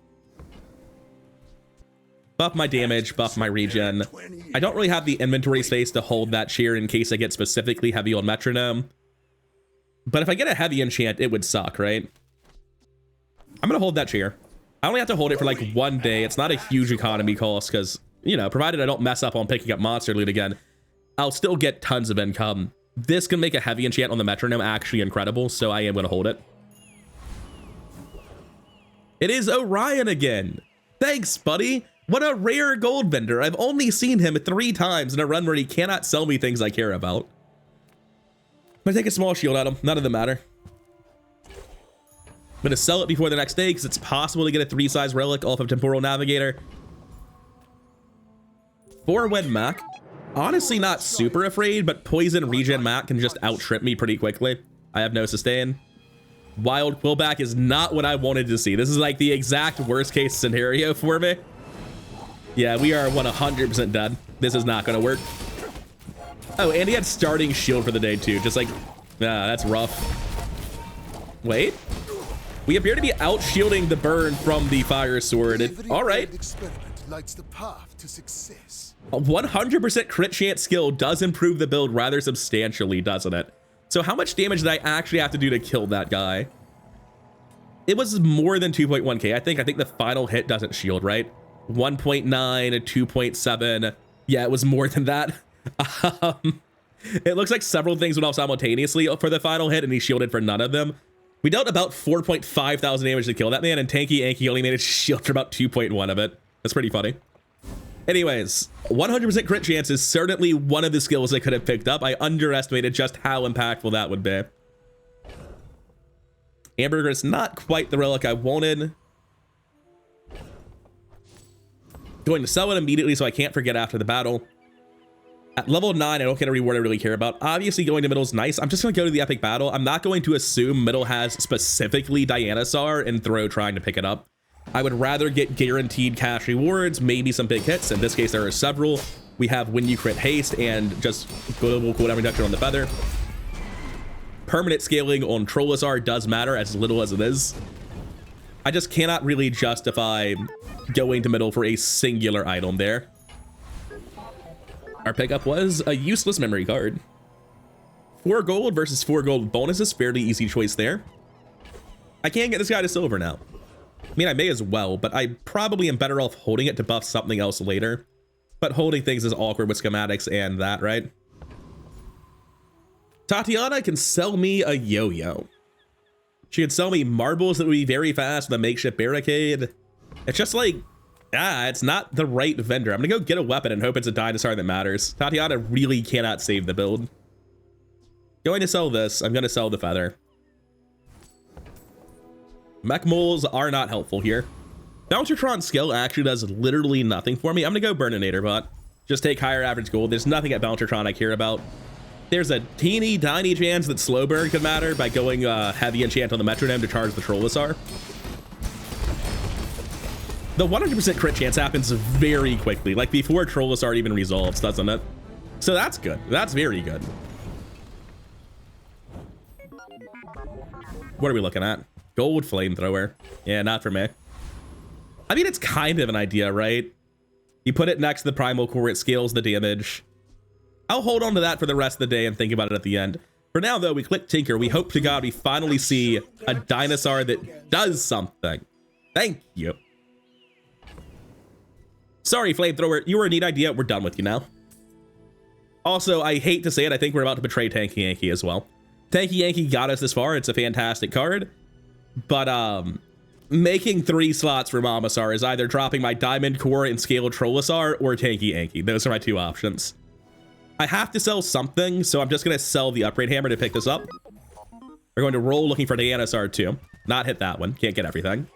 Buff my damage, buff my regen. I don't really have the inventory space to hold that chair in case I get specifically heavy on metronome. But if I get a heavy enchant, it would suck, right? I'm gonna hold that chair. I only have to hold it for like 1 day. It's not a huge economy cost because, you know, provided I don't mess up on picking up monster loot again, I'll still get tons of income. This can make a heavy enchant on the metronome actually incredible, so I am gonna hold it. It is Orion again. Thanks, buddy. What a rare gold vendor. I've only seen him 3 times in a run where he cannot sell me things I care about. I'm gonna take a small shield at him. None of them matter. I'm gonna sell it before the next day because it's possible to get a 3-size relic off of Temporal Navigator. 4-win Mac. Honestly, not super afraid, but Poison Regen Mac can just outtrip me pretty quickly. I have no sustain. Wild Quillback is not what I wanted to see. This is like the exact worst case scenario for me. Yeah, we are 100% dead. This is not gonna work. Oh, and he had starting shield for the day too. Just like, that's rough. Wait. We appear to be out shielding the burn from the fire sword. All right. Lights the path to success. A 100% crit chance skill does improve the build rather substantially, doesn't it? So how much damage did I actually have to do to kill that guy? It was more than 2.1k. I think the final hit doesn't shield, right? 1.9, 2.7. Yeah, it was more than that. It looks like several things went off simultaneously for the final hit, and he shielded for none of them. We dealt about 4.5 thousand damage to kill that man, and Tanky Anky only managed to shield for about 2.1 of it. That's pretty funny. Anyways, 100% crit chance is certainly one of the skills I could have picked up. I underestimated just how impactful that would be. Hamburger is not quite the relic I wanted. Going to sell it immediately so I can't forget after the battle. At level 9, I don't get a reward I really care about. Obviously, going to middle is nice. I'm just going to go to the epic battle. I'm not going to assume middle has specifically Dinosaur and throw trying to pick it up. I would rather get guaranteed cash rewards, maybe some big hits. In this case, there are several. We have when you crit haste and just global cooldown reduction on the feather. Permanent scaling on Trollosaur does matter, as little as it is. I just cannot really justify going to middle for a singular item there. Our pickup was a useless memory card. 4 gold versus 4 gold bonuses, fairly easy choice there. I can't get this guy to silver now. I mean, I may as well, but I probably am better off holding it to buff something else later. But holding things is awkward with schematics and that, right? Tatiana can sell me a yo-yo. She could sell me marbles that would be very fast with a makeshift barricade. It's just like, it's not the right vendor. I'm gonna go get a weapon and hope it's a dinosaur that matters. Tatiana really cannot save the build. Going to sell this. I'm gonna sell the feather. Mech moles are not helpful here. Bouncertron skill actually does literally nothing for me. I'm gonna go Burninator bot. Just take higher average gold. There's nothing at Bouncertron I care about. There's a teeny tiny chance that slow burn could matter by going heavy enchant on the metronome to charge the Trollosaur. The 100% crit chance happens very quickly, like before Trollosaur even resolves, doesn't it? So that's good. That's very good. What are we looking at? Gold flamethrower. Yeah, not for me. I mean, it's kind of an idea, right? You put it next to the primal core, it scales the damage. I'll hold on to that for the rest of the day and think about it at the end. For now, though, we click Tinker. We hope to God we finally see a dinosaur that does something. Thank you. Sorry, Flamethrower. You were a neat idea. We're done with you now. Also, I hate to say it, I think we're about to betray Tanky Yankee as well. Tanky Yankee got us this far. It's a fantastic card. But, making 3 slots for Mamasaur is either dropping my Diamond Core and Scaled Trollosaur or Tanky Yankee. Those are my 2 options. I have to sell something, so I'm just going to sell the Upgrade Hammer to pick this up. We're going to roll looking for Dinosaur too. Not hit that one. Can't get everything.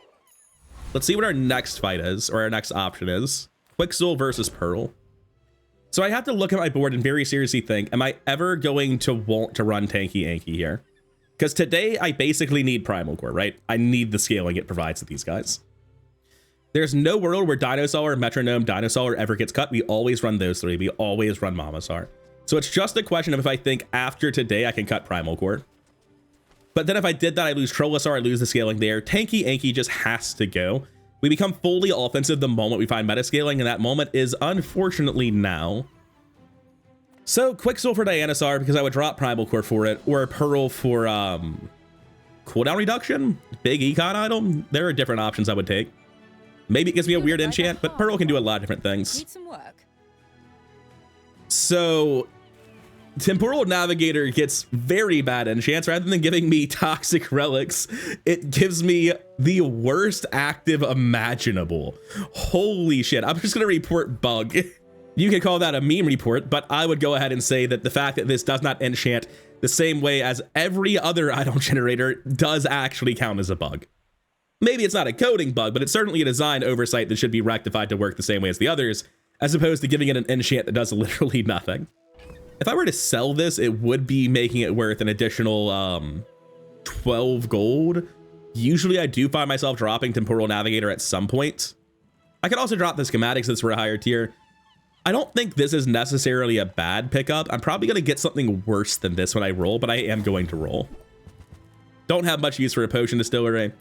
Let's see what our next fight is, or our next option is. Quixel versus Pearl. So I have to look at my board and very seriously think, am I ever going to want to run Tanky Yankee here? Because today I basically need Primal Core, right? I need the scaling it provides to these guys. There's no world where Dinosaur, Metronome, Dinosaur ever gets cut. We always run those 3. We always run Mamasaur. So it's just a question of if I think after today I can cut Primal Core. But then if I did that, I lose Trollosaur, I lose the scaling there. Tanky Yankee just has to go. We become fully offensive the moment we find metascaling, and that moment is unfortunately now. So Quixel for Dinosaur because I would drop Primal Core for it, or Pearl for cooldown reduction, big econ item. There are different options I would take. Maybe it gives me a weird enchant, but Pearl can do a lot of different things. Need some work. So Temporal Navigator gets very bad enchants. Rather than giving me toxic relics, it gives me the worst active imaginable. Holy shit. I'm just gonna report bug. You could call that a meme report, but I would go ahead and say that the fact that this does not enchant the same way as every other item generator does actually count as a bug. Maybe it's not a coding bug, but it's certainly a design oversight that should be rectified to work the same way as the others, as opposed to giving it an enchant that does literally nothing. If I were to sell this, it would be making it worth an additional 12 gold. Usually I do find myself dropping Temporal Navigator at some point. I could also drop the schematics since we're a higher tier. I don't think this is necessarily a bad pickup. I'm probably going to get something worse than this when I roll, but I am going to roll. Don't have much use for a potion distillery.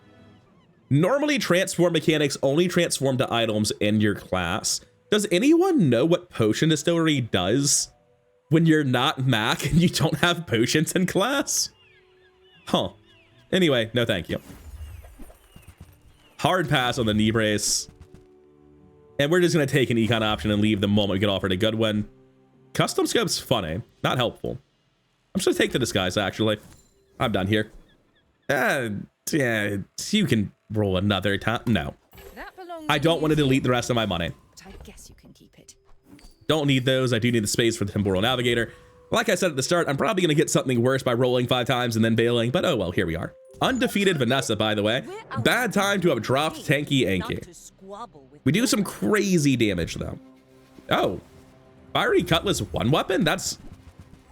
Normally, transform mechanics only transform to items in your class. Does anyone know what potion distillery does when you're not Mac and you don't have potions in class? Huh. Anyway, no thank you. Hard pass on the knee brace. And we're just going to take an econ option and leave the moment we get offered a good one. Custom scope's funny, not helpful. I'm just going to take the disguise, actually. I'm done here. Yeah, you can roll another time. No. I don't want to delete the rest of my money. But I guess you can keep it. Don't need those. I do need the space for the Temporal Navigator. Like I said at the start, I'm probably going to get something worse by rolling 5 times and then bailing, but oh well, here we are. Undefeated Vanessa, by the way. Bad time to have dropped Tanky Yankee. We do some crazy damage, though. Oh. Fiery Cutlass one weapon? That's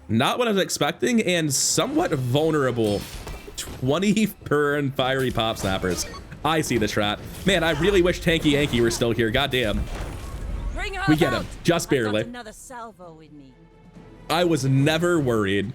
not what I was expecting, and somewhat vulnerable. 20 burn Fiery Pop Snappers. I see the strat. Man, I really wish Tanky Yankee were still here. Goddamn. We get him. Just barely. Another salvo in me. I was never worried.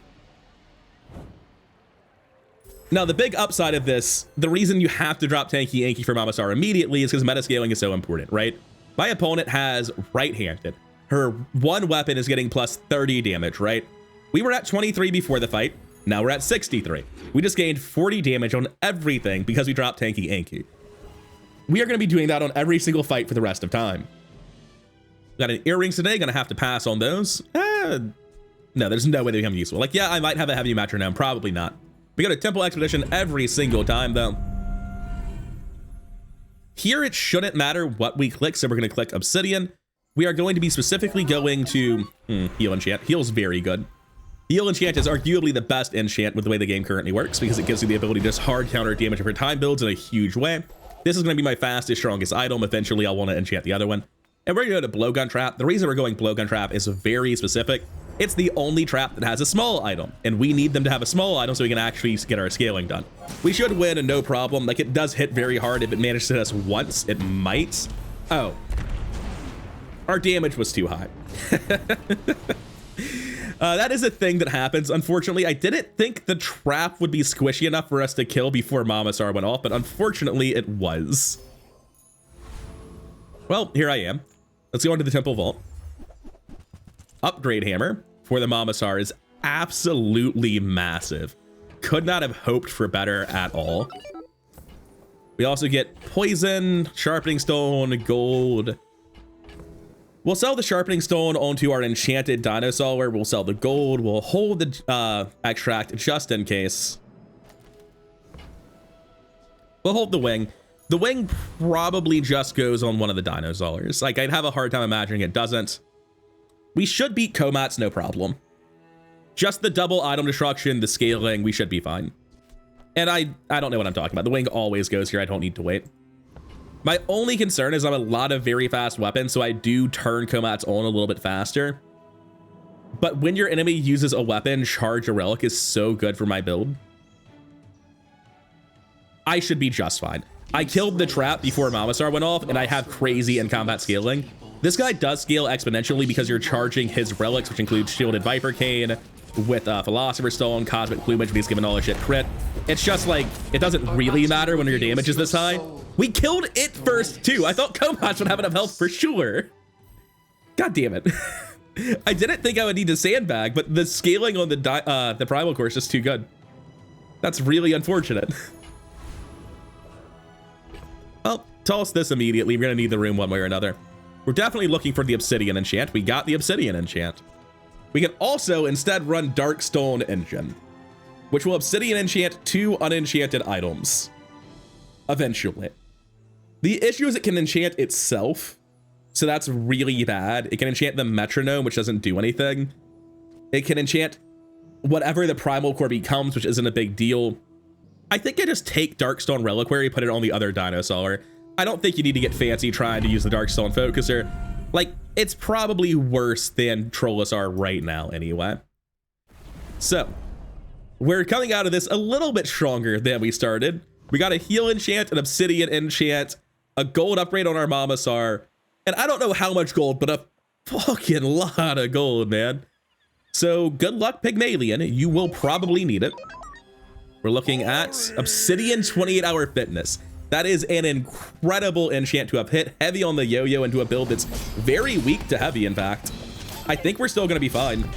Now, the big upside of this, the reason you have to drop Tanky Yankee for Mama Star immediately is because metascaling is so important, right? My opponent has right-handed. Her one weapon is getting plus 30 damage, right? We were at 23 before the fight. Now we're at 63. We just gained 40 damage on everything because we dropped Tanky Yankee. We are going to be doing that on every single fight for the rest of time. Got an earrings today. Going to have to pass on those. No, there's no way they become useful. Like, yeah, I might have a heavy metronome. Probably not. We go to Temple Expedition every single time, though. Here, it shouldn't matter what we click, so we're going to click Obsidian. We are going to be specifically going to Heal Enchant. Heal's very good. Heal Enchant is arguably the best enchant with the way the game currently works because it gives you the ability to just hard counter damage over time builds in a huge way. This is going to be my fastest, strongest item. Eventually, I'll want to enchant the other one. And we're going to go to Blowgun Trap. The reason we're going Blowgun Trap is very specific. It's the only trap that has a small item, and we need them to have a small item so we can actually get our scaling done. We should win and no problem. Like, it does hit very hard. If it manages to hit us once, it might. Oh. Our damage was too high. That is a thing that happens. Unfortunately, I didn't think the trap would be squishy enough for us to kill before Mama Star went off, but unfortunately it was. Well, here I am. Let's go into the Temple Vault. Upgrade Hammer for the Mama Star is absolutely massive. Could not have hoped for better at all. We also get Poison, Sharpening Stone, Gold. We'll sell the Sharpening Stone onto our enchanted Dinosaur. We'll sell the gold. We'll hold the extract just in case. We'll hold the wing. The wing probably just goes on one of the Dinosaurs. Like, I'd have a hard time imagining it doesn't. We should beat Komats, no problem. Just the double item destruction, the scaling, we should be fine. And I don't know what I'm talking about. The wing always goes here. I don't need to wait. My only concern is I'm a lot of very fast weapons, so I do turn Komats on a little bit faster. But when your enemy uses a weapon, Charge a Relic is so good for my build. I should be just fine. I killed the trap before Mama Star went off, and I have crazy in combat scaling. This guy does scale exponentially because you're charging his relics, which includes Shielded Viper Cane, with Philosopher's Stone, Cosmic Plumage, but he's given all his shit crit. It's just like, it doesn't really matter when your damage is this high. We killed it first too. I thought Komats would have enough health for sure. God damn it. I didn't think I would need to sandbag, but the scaling on the Primal Core is just too good. That's really unfortunate. Well, toss this immediately. We're gonna need the room one way or another. We're definitely looking for the Obsidian enchant. We got the Obsidian enchant. We can also instead run Darkstone Engine, which will Obsidian enchant 2 unenchanted items. Eventually. The issue is it can enchant itself, so that's really bad. It can enchant the Metronome, which doesn't do anything. It can enchant whatever the Primal Core becomes, which isn't a big deal. I think I just take Darkstone Reliquary, put it on the other Dinosaur. I don't think you need to get fancy trying to use the Darkstone Focuser. Like, it's probably worse than Trollosaur right now anyway. So, we're coming out of this a little bit stronger than we started. We got a Heal Enchant, an Obsidian Enchant, a gold upgrade on our Mamasar, and I don't know how much gold, but a fucking lot of gold, man. So good luck, Pygmalion. You will probably need it. We're looking at Obsidian 28-Hour Fitness. That is an incredible enchant to have hit heavy on the yo-yo into a build that's very weak to heavy, in fact. I think we're still going to be fine.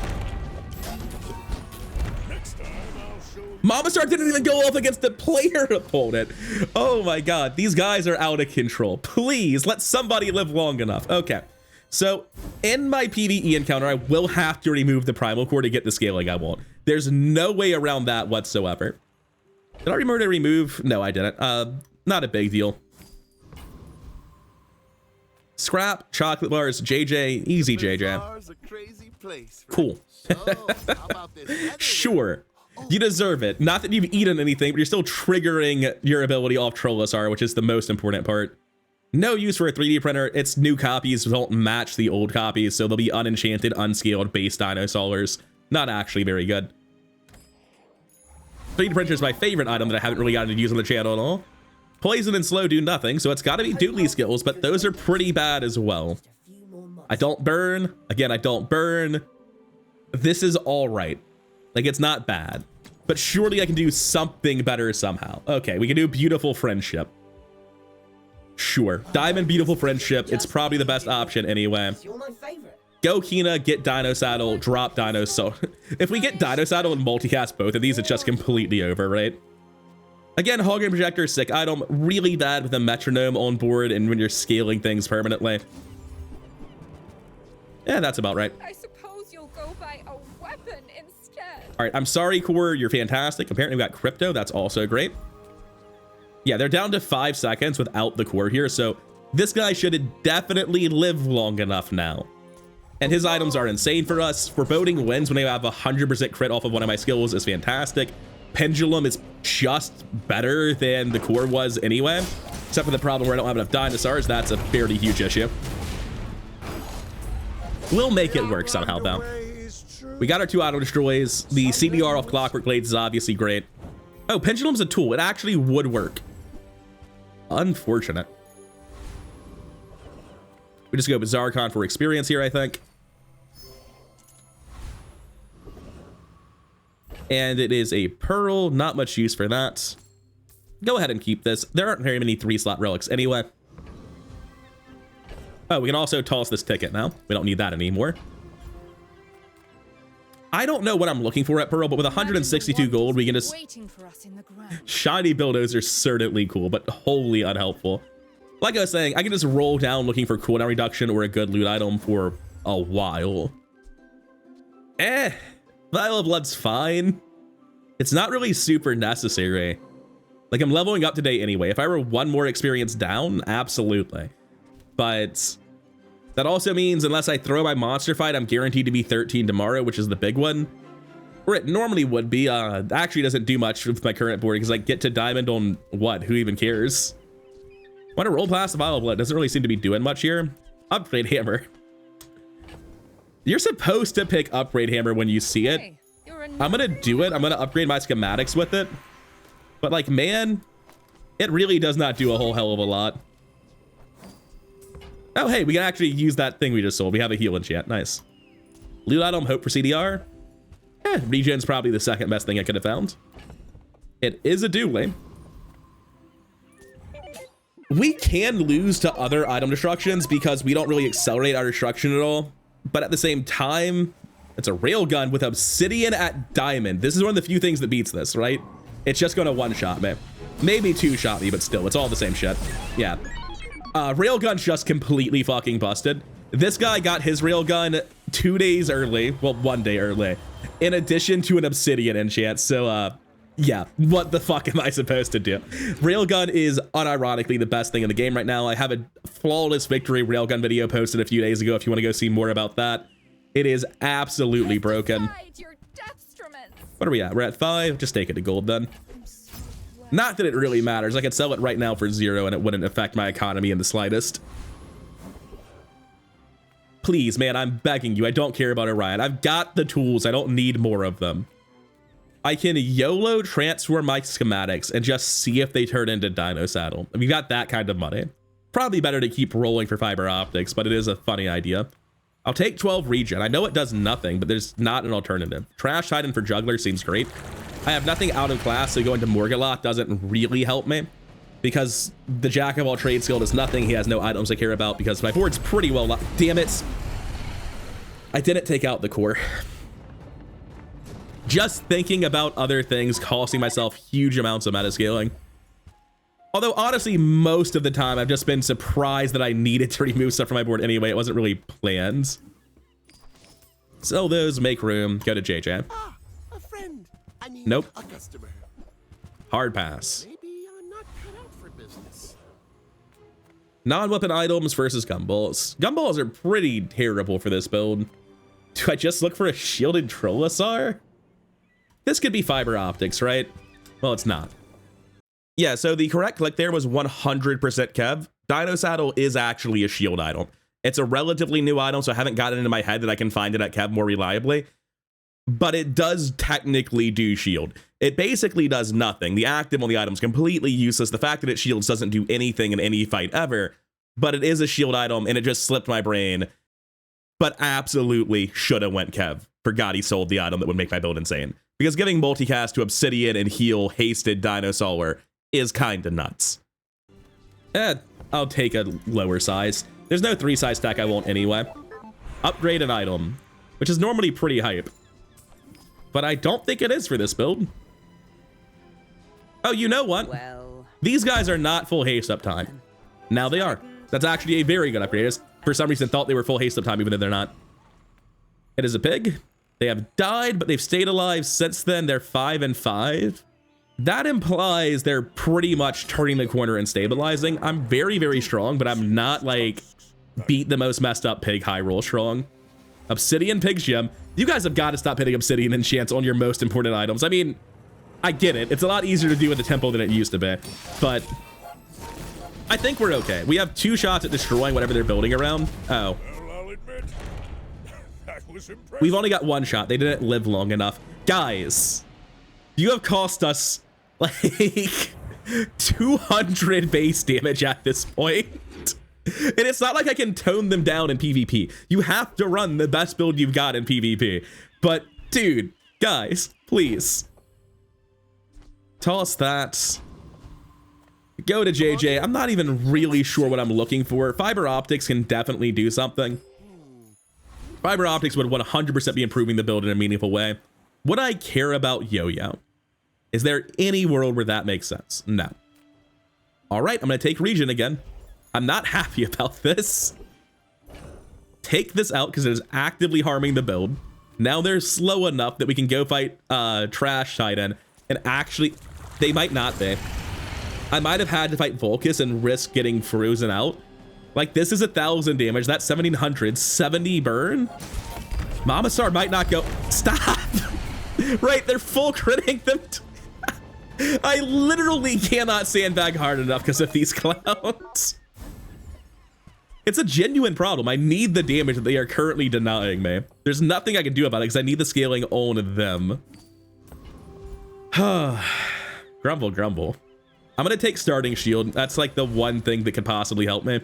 Mamasar didn't even go off against the player opponent. Oh my god, these guys are out of control. Please, let somebody live long enough. Okay, so in my PvE encounter, I will have to remove the Primal Core to get the scaling I want. There's no way around that whatsoever. Did I remember to remove? No, I didn't. Not a big deal. Scrap, chocolate bars, JJ, easy JJ. Cool. Sure. You deserve it. Not that you've eaten anything, but you're still triggering your ability off Trollosaur, which is the most important part. No use for a 3D printer. Its new copies don't match the old copies, so they'll be unenchanted, unscaled base dinosaurs. Not actually very good. 3D printer is my favorite item that I haven't really gotten to use on the channel at all. Poison and slow do nothing, so it's got to be Dooley skills, but those are pretty bad as well. I don't burn. Again, I don't burn. This is all right. Like, it's not bad, but surely I can do something better somehow. Okay, we can do beautiful friendship. Sure, diamond beautiful friendship. It's probably the best option anyway. Go Kina, get Dino Saddle, drop Dino. So if we get Dino Saddle and multicast both of these, it's just completely over, right? Again, hologram projector, sick item. Really bad with a metronome on board and when you're scaling things permanently. Yeah, that's about right. I suppose you'll go by a weapon instead. All right, I'm sorry, Core. You're fantastic. Apparently we got crypto. That's also great. Yeah, they're down to 5 seconds without the core here, so this guy should definitely live long enough now. And his items are insane for us. Foreboding wins when I have 100% crit off of one of my skills is fantastic. Pendulum is just better than the core was anyway, except for the problem where I don't have enough dinosaurs. That's a fairly huge issue. We'll make it work somehow, though. We got our 2 auto destroys. The CDR off Clockwork Blades is obviously great. Oh, Pendulum's a tool. It actually would work. Unfortunate. We just go Bazaar Con for experience here, I think. And it is a pearl. Not much use for that. Go ahead and keep this. There aren't very many 3-slot relics anyway. Oh, we can also toss this ticket now. We don't need that anymore. I don't know what I'm looking for at Pearl, but with 162 gold, we can just... Shiny buildos are certainly cool, but wholly unhelpful. Like I was saying, I can just roll down looking for cooldown reduction or a good loot item for a while. Vial of Blood's fine. It's not really super necessary. Like, I'm leveling up today anyway. If I were 1 more experience down, absolutely. But that also means unless I throw my monster fight, I'm guaranteed to be 13 tomorrow, which is the big one. Or it normally would be. Actually doesn't do much with my current board because I get to diamond on what? Who even cares? Want to roll past the Vial of Blood. Doesn't really seem to be doing much here. Upgrade Hammer. You're supposed to pick Upgrade Hammer when you see it. I'm gonna do it. I'm gonna upgrade my schematics with it. But like, man, it really does not do a whole hell of a lot. Oh, hey, we can actually use that thing we just sold. We have a heal enchant. Nice. Loot item, hope for CDR. Regen's probably the second best thing I could have found. It is a Dooley. We can lose to other item destructions because we don't really accelerate our destruction at all. But at the same time, it's a railgun with obsidian at diamond. This is one of the few things that beats this, right? It's just gonna one-shot me. Maybe two-shot me, but still, it's all the same shit. Yeah. Railgun's just completely fucking busted. This guy got his railgun 2 days early. Well, 1 day early. In addition to an obsidian enchant. So, yeah, what the fuck am I supposed to do? Railgun is unironically the best thing in the game right now. I have a flawless victory railgun video posted a few days ago if you want to go see more about that. It is absolutely broken. What are we at? We're at 5. Just take it to gold then. Not that it really matters. I could sell it right now for 0 and it wouldn't affect my economy in the slightest. Please, man, I'm begging you. I don't care about Orion. I've got the tools. I don't need more of them. I can YOLO transfer my schematics and just see if they turn into Dino Saddle. We've got that kind of money. Probably better to keep rolling for fiber optics, but it is a funny idea. I'll take 12 regen. I know it does nothing, but there's not an alternative. Trash Titan for Juggler seems great. I have nothing out of class, so going to Morgulot doesn't really help me because the Jack of all trades skill does nothing. He has no items I care about because my board's pretty well locked. Damn it. I didn't take out the core. Just thinking about other things costing myself huge amounts of meta scaling. Although honestly, most of the time I've just been surprised that I needed to remove stuff from my board anyway. It wasn't really planned. Sell those, make room, go to JJ. A friend. I mean, nope. A customer. Hard pass. Maybe I'm not cut out for business. Non-weapon items versus gumballs. Gumballs are pretty terrible for this build. Do I just look for a shielded Trollosaur? This could be fiber optics, right? Well, it's not. Yeah, so the correct click there was 100% Kev. Dino Saddle is actually a shield item. It's a relatively new item, so I haven't gotten into my head that I can find it at Kev more reliably. But it does technically do shield. It basically does nothing. The active on the item is completely useless. The fact that it shields doesn't do anything in any fight ever, but it is a shield item, and it just slipped my brain. But absolutely should have went Kev. Forgot he sold the item that would make my build insane. Because giving multicast to Obsidian and heal hasted Dinosaur is kinda nuts. I'll take a lower size. There's no 3-size stack I want anyway. Upgrade an item, which is normally pretty hype. But I don't think it is for this build. Oh, you know what? Well, These guys are not full haste uptime. Now they are. That's actually a very good upgrade. I just, for some reason, thought they were full haste uptime, even though they're not. It is a pig. They have died, but they've stayed alive since then. They're 5 and 5. That implies they're pretty much turning the corner and stabilizing. I'm very, very strong, but I'm not like beat the most messed up pig high roll strong. Obsidian Pig's Gem. You guys have got to stop hitting Obsidian enchants on your most important items. I mean, I get it. It's a lot easier to do with the tempo than it used to be, but I think we're okay. We have 2 shots at destroying whatever they're building around. Oh. Well, I'll admit, that was impressive. We've only got 1 shot. They didn't live long enough. Guys, you have cost us like 200 base damage at this point. And it's not like I can tone them down in PvP. You have to run the best build you've got in PvP. But dude, guys, please. Toss that. Go to JJ. I'm not even really sure what I'm looking for. Fiber optics can definitely do something. Fiber optics would 100% be improving the build in a meaningful way. Would I care about Yo-Yo? Is there any world where that makes sense? No. All right, I'm going to take Regen again. I'm not happy about this. Take this out because it is actively harming the build. Now they're slow enough that we can go fight Trash Titan. And actually, they might not be. I might have had to fight Volcus and risk getting frozen out. Like, this is 1,000 damage. That's 1,700. 70 burn? Mamasar might not go. Stop! Right, they're full critting them. I literally cannot sandbag hard enough because of these clowns. It's a genuine problem. I need the damage that they are currently denying me. There's nothing I can do about it because I need the scaling on them. Grumble, grumble. I'm going to take starting shield. That's like the one thing that could possibly help me.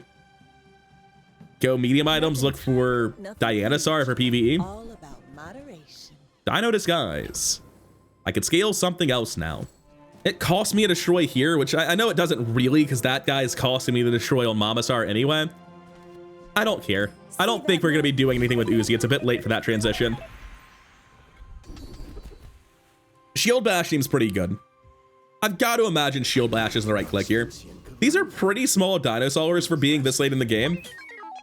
Go medium items. Look for Dianosaur for PvE. all about moderation. Dino Disguise. I could scale something else now. It cost me a destroy here, which I know it doesn't really because that guy is costing me the destroy on Mamasar anyway. I don't care. I don't think we're going to be doing anything with Uzi. It's a bit late for that transition. Shield Bash seems pretty good. I've got to imagine Shield Bash is the right click here. These are pretty small dinosaurs for being this late in the game.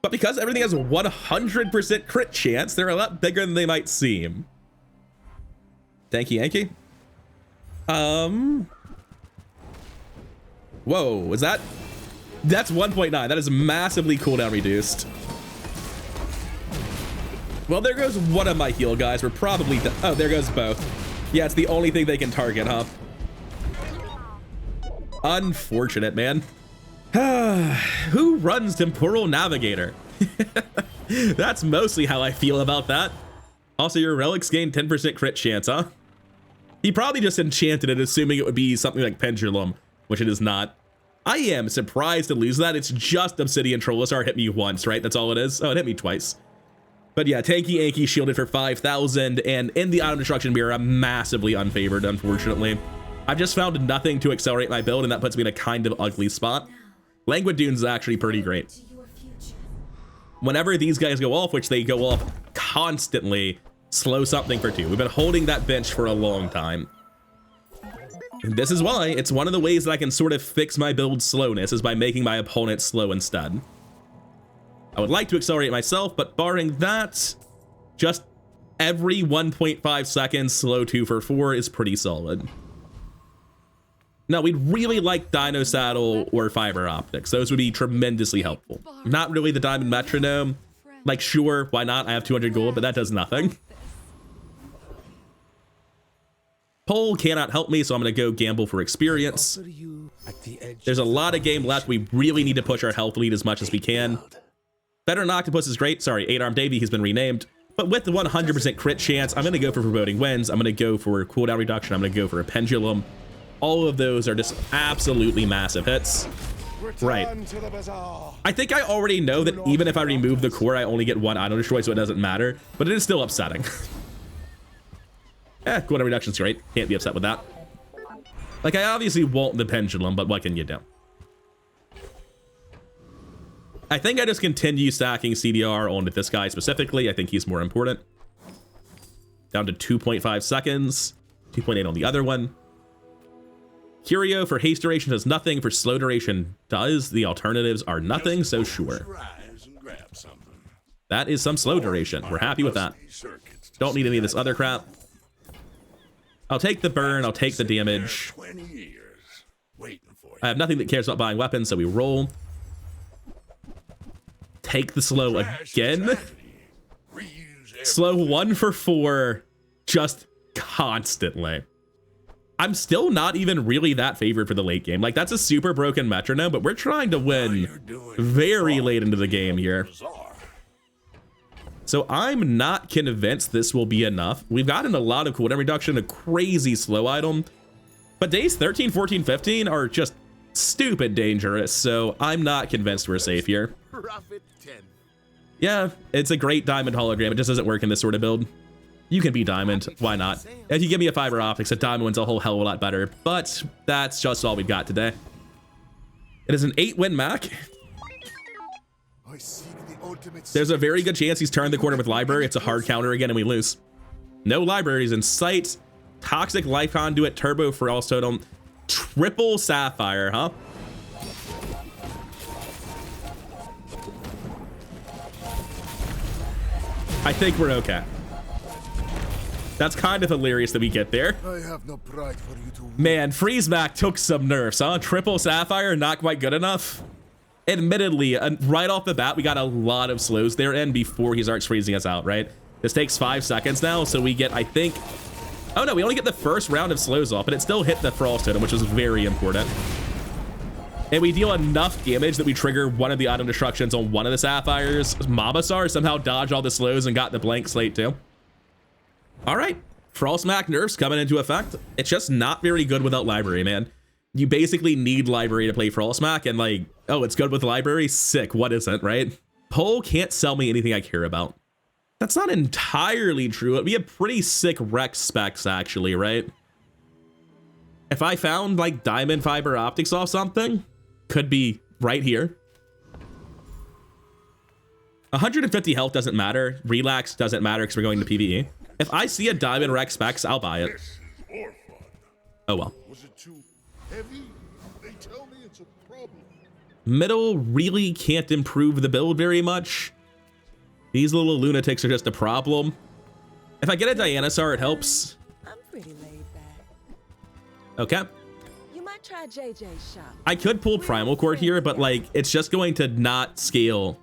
But because everything has a 100% crit chance, they're a lot bigger than they might seem. Thank you, Yankee. Whoa, is that... That's 1.9. That is massively cooldown reduced. Well, there goes one of my heal guys. We're probably... Oh, there goes both. Yeah, it's the only thing they can target, huh? Unfortunate, man. Who runs Temporal Navigator? That's mostly how I feel about that. Also, your relics gain 10% crit chance, huh? He probably just enchanted it, assuming it would be something like Pendulum, which it is not. I am surprised to lose that. It's just Obsidian Trollosaur hit me once, right? That's all it is. Oh, it hit me twice. But yeah, Tanky Anky shielded for 5,000, and in the Item Destruction Mirror, I'm massively unfavored, unfortunately. I've just found nothing to accelerate my build, and that puts me in a kind of ugly spot. Languid Dunes is actually pretty great. Whenever these guys go off, which they go off constantly, slow something for 2. We've been holding that bench for a long time. And this is why it's one of the ways that I can sort of fix my build slowness is by making my opponent slow instead. I would like to accelerate myself, but barring that, just every 1.5 seconds slow 2 for 4 is pretty solid. Now, we'd really like Dino Saddle or Fiber Optics. Those would be tremendously helpful. Not really the Diamond Metronome. Like, sure, why not? I have 200 gold, but that does nothing. Pole cannot help me, so I'm going to go gamble for experience. There's a lot of game left. We really need to push our health lead as much as we can. Better than Octopus is great. Sorry, 8-Armed Davy has been renamed. But with the 100% crit chance, I'm going to go for Foreboding Winds. I'm going to go for cooldown reduction. I'm going to go for a Pendulum. All of those are just absolutely massive hits. Right. I think I already know that even if I remove the core, I only get one item destroy, so it doesn't matter. But it is still upsetting. Cooldown reduction's great. Can't be upset with that. Like, I obviously want the Pendulum, but what can you do? I think I just continue stacking CDR onto this guy specifically. I think he's more important. Down to 2.5 seconds. 2.8 on the other one. Curio for haste duration does nothing. For slow duration does. The alternatives are nothing, so sure. That is some slow duration. We're happy with that. Don't need any of this other crap. I'll take the burn. I'll take the damage. I have nothing that cares about buying weapons, so we roll. Take the slow again. Slow 1 for 4, just constantly. I'm still not even really that favored for the late game. Like, that's a super broken metronome, but we're trying to win very late into the game here. So I'm not convinced this will be enough. We've gotten a lot of cooldown reduction, a crazy slow item, but days 13, 14, 15 are just stupid dangerous. So I'm not convinced we're safe here. Yeah, it's a great diamond hologram. It just doesn't work in this sort of build. You can be diamond, why not? If you give me a fiber optics, a diamond wins a whole hell of a lot better, but that's just all we've got today. It is an 8-win Mac. There's a very good chance he's turned the corner with library. It's a hard counter again and we lose. No libraries in sight. Toxic Life Conduit, Turbo Frost Totem, triple Sapphire, huh? I think we're okay. That's kind of hilarious that we get there. I have no pride for you to... Man, Freeze Mac took some nerfs, huh? Triple Sapphire, not quite good enough. Admittedly, right off the bat, we got a lot of slows there and before he starts freezing us out, right? This takes 5 seconds now, so we get, I think... Oh no, we only get the first round of slows off, but it still hit the Frost Totem, which was very important. And we deal enough damage that we trigger one of the item destructions on one of the Sapphires. Bazaar somehow dodged all the slows and got the blank slate too. All right, Frost Mac nerfs coming into effect. It's just not very good without library, man. You basically need library to play Frost Mac, and like, oh, it's good with library? Sick, what isn't, right? Pole can't sell me anything I care about. That's not entirely true. It'd be a pretty sick Rex specs, actually, right? If I found like diamond fiber optics off something, could be right here. 150 health doesn't matter. Relax doesn't matter because we're going to PvE. If I see a diamond Rex specs, I'll buy it. Oh well. Was it too heavy? They tell me it's a problem. Middle really can't improve the build very much. These little lunatics are just a problem. If I get a Dianosaur, it helps. I'm pretty laid back. Okay. You might try JJ's shop. I could pull Primal Cord here, but like, it's just going to not scale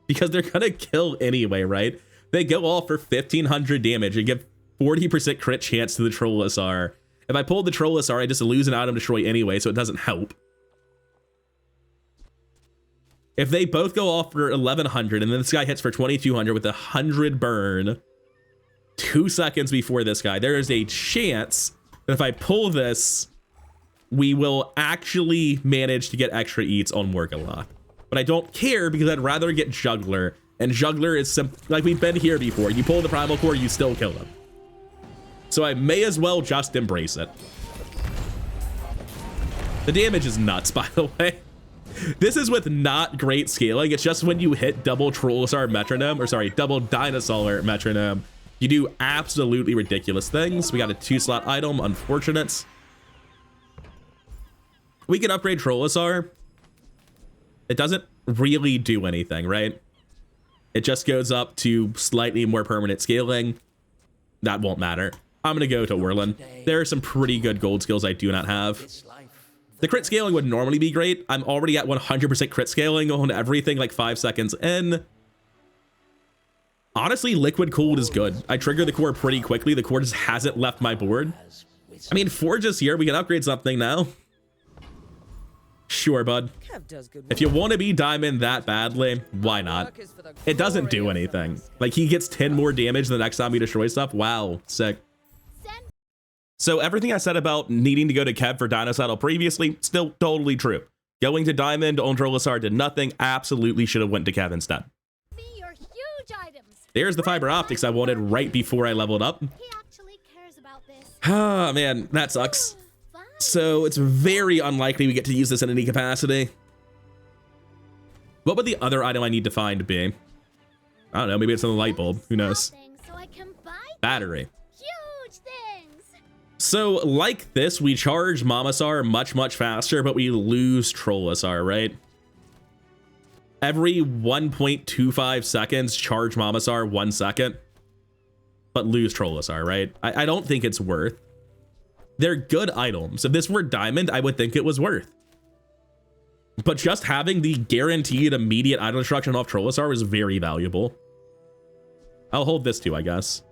because they're gonna kill anyway, right? They go all for 1500 damage and give 40% crit chance to the Trollosar. If I pull the Trollosar, I just lose an item destroy anyway, so it doesn't help. If they both go off for 1100 and then this guy hits for 2200 with 100 burn 2 seconds before this guy, there is a chance that if I pull this, we will actually manage to get extra eats on Morgaloth. But I don't care because I'd rather get Juggler. And Juggler is like we've been here before. You pull the Primal Core, you still kill them. So I may as well just embrace it. The damage is nuts, by the way. This is with not great scaling. It's just when you hit double Trollosar metronome, or sorry, double Dinosaur metronome, you do absolutely ridiculous things. We got a 2-slot item, unfortunate. We can upgrade Trollosar. It doesn't really do anything, right? It just goes up to slightly more permanent scaling. That won't matter. I'm gonna go to Orlin. There are some pretty good gold skills I do not have. The crit scaling would normally be great. I'm already at 100% crit scaling on everything like 5 seconds in. Honestly, liquid cooled is good. I trigger the core pretty quickly. The core just hasn't left my board. with I mean, Forge is here. We can upgrade something now. Sure, bud. Kev does good If you want to be diamond that badly, why not? It doesn't do anything. Like, he gets 10 more damage the next time we destroy stuff. Wow, sick. So everything I said about needing to go to Kev for Dino Saddle previously, still totally true. Going to Diamond on Trollosaur did nothing. Absolutely should have went to Kev instead. Your huge items. There's the fiber optics I wanted right before I leveled up. He actually cares about this. Ah, man, that sucks. So it's very unlikely we get to use this in any capacity. What would the other item I need to find be? I don't know, maybe it's on the light bulb. Who knows? So I can buy Battery. huge things. So like this, we charge Mamasar much faster, but we lose Trollosaur, right? Every 1.25 seconds, charge Mamasar 1 second, but lose Trollosaur, right? I don't think it's worth. They're good items. If this were Diamond, I would think it was worth. But just having the guaranteed immediate item destruction off Trollosaur is very valuable. I'll hold this too, I guess.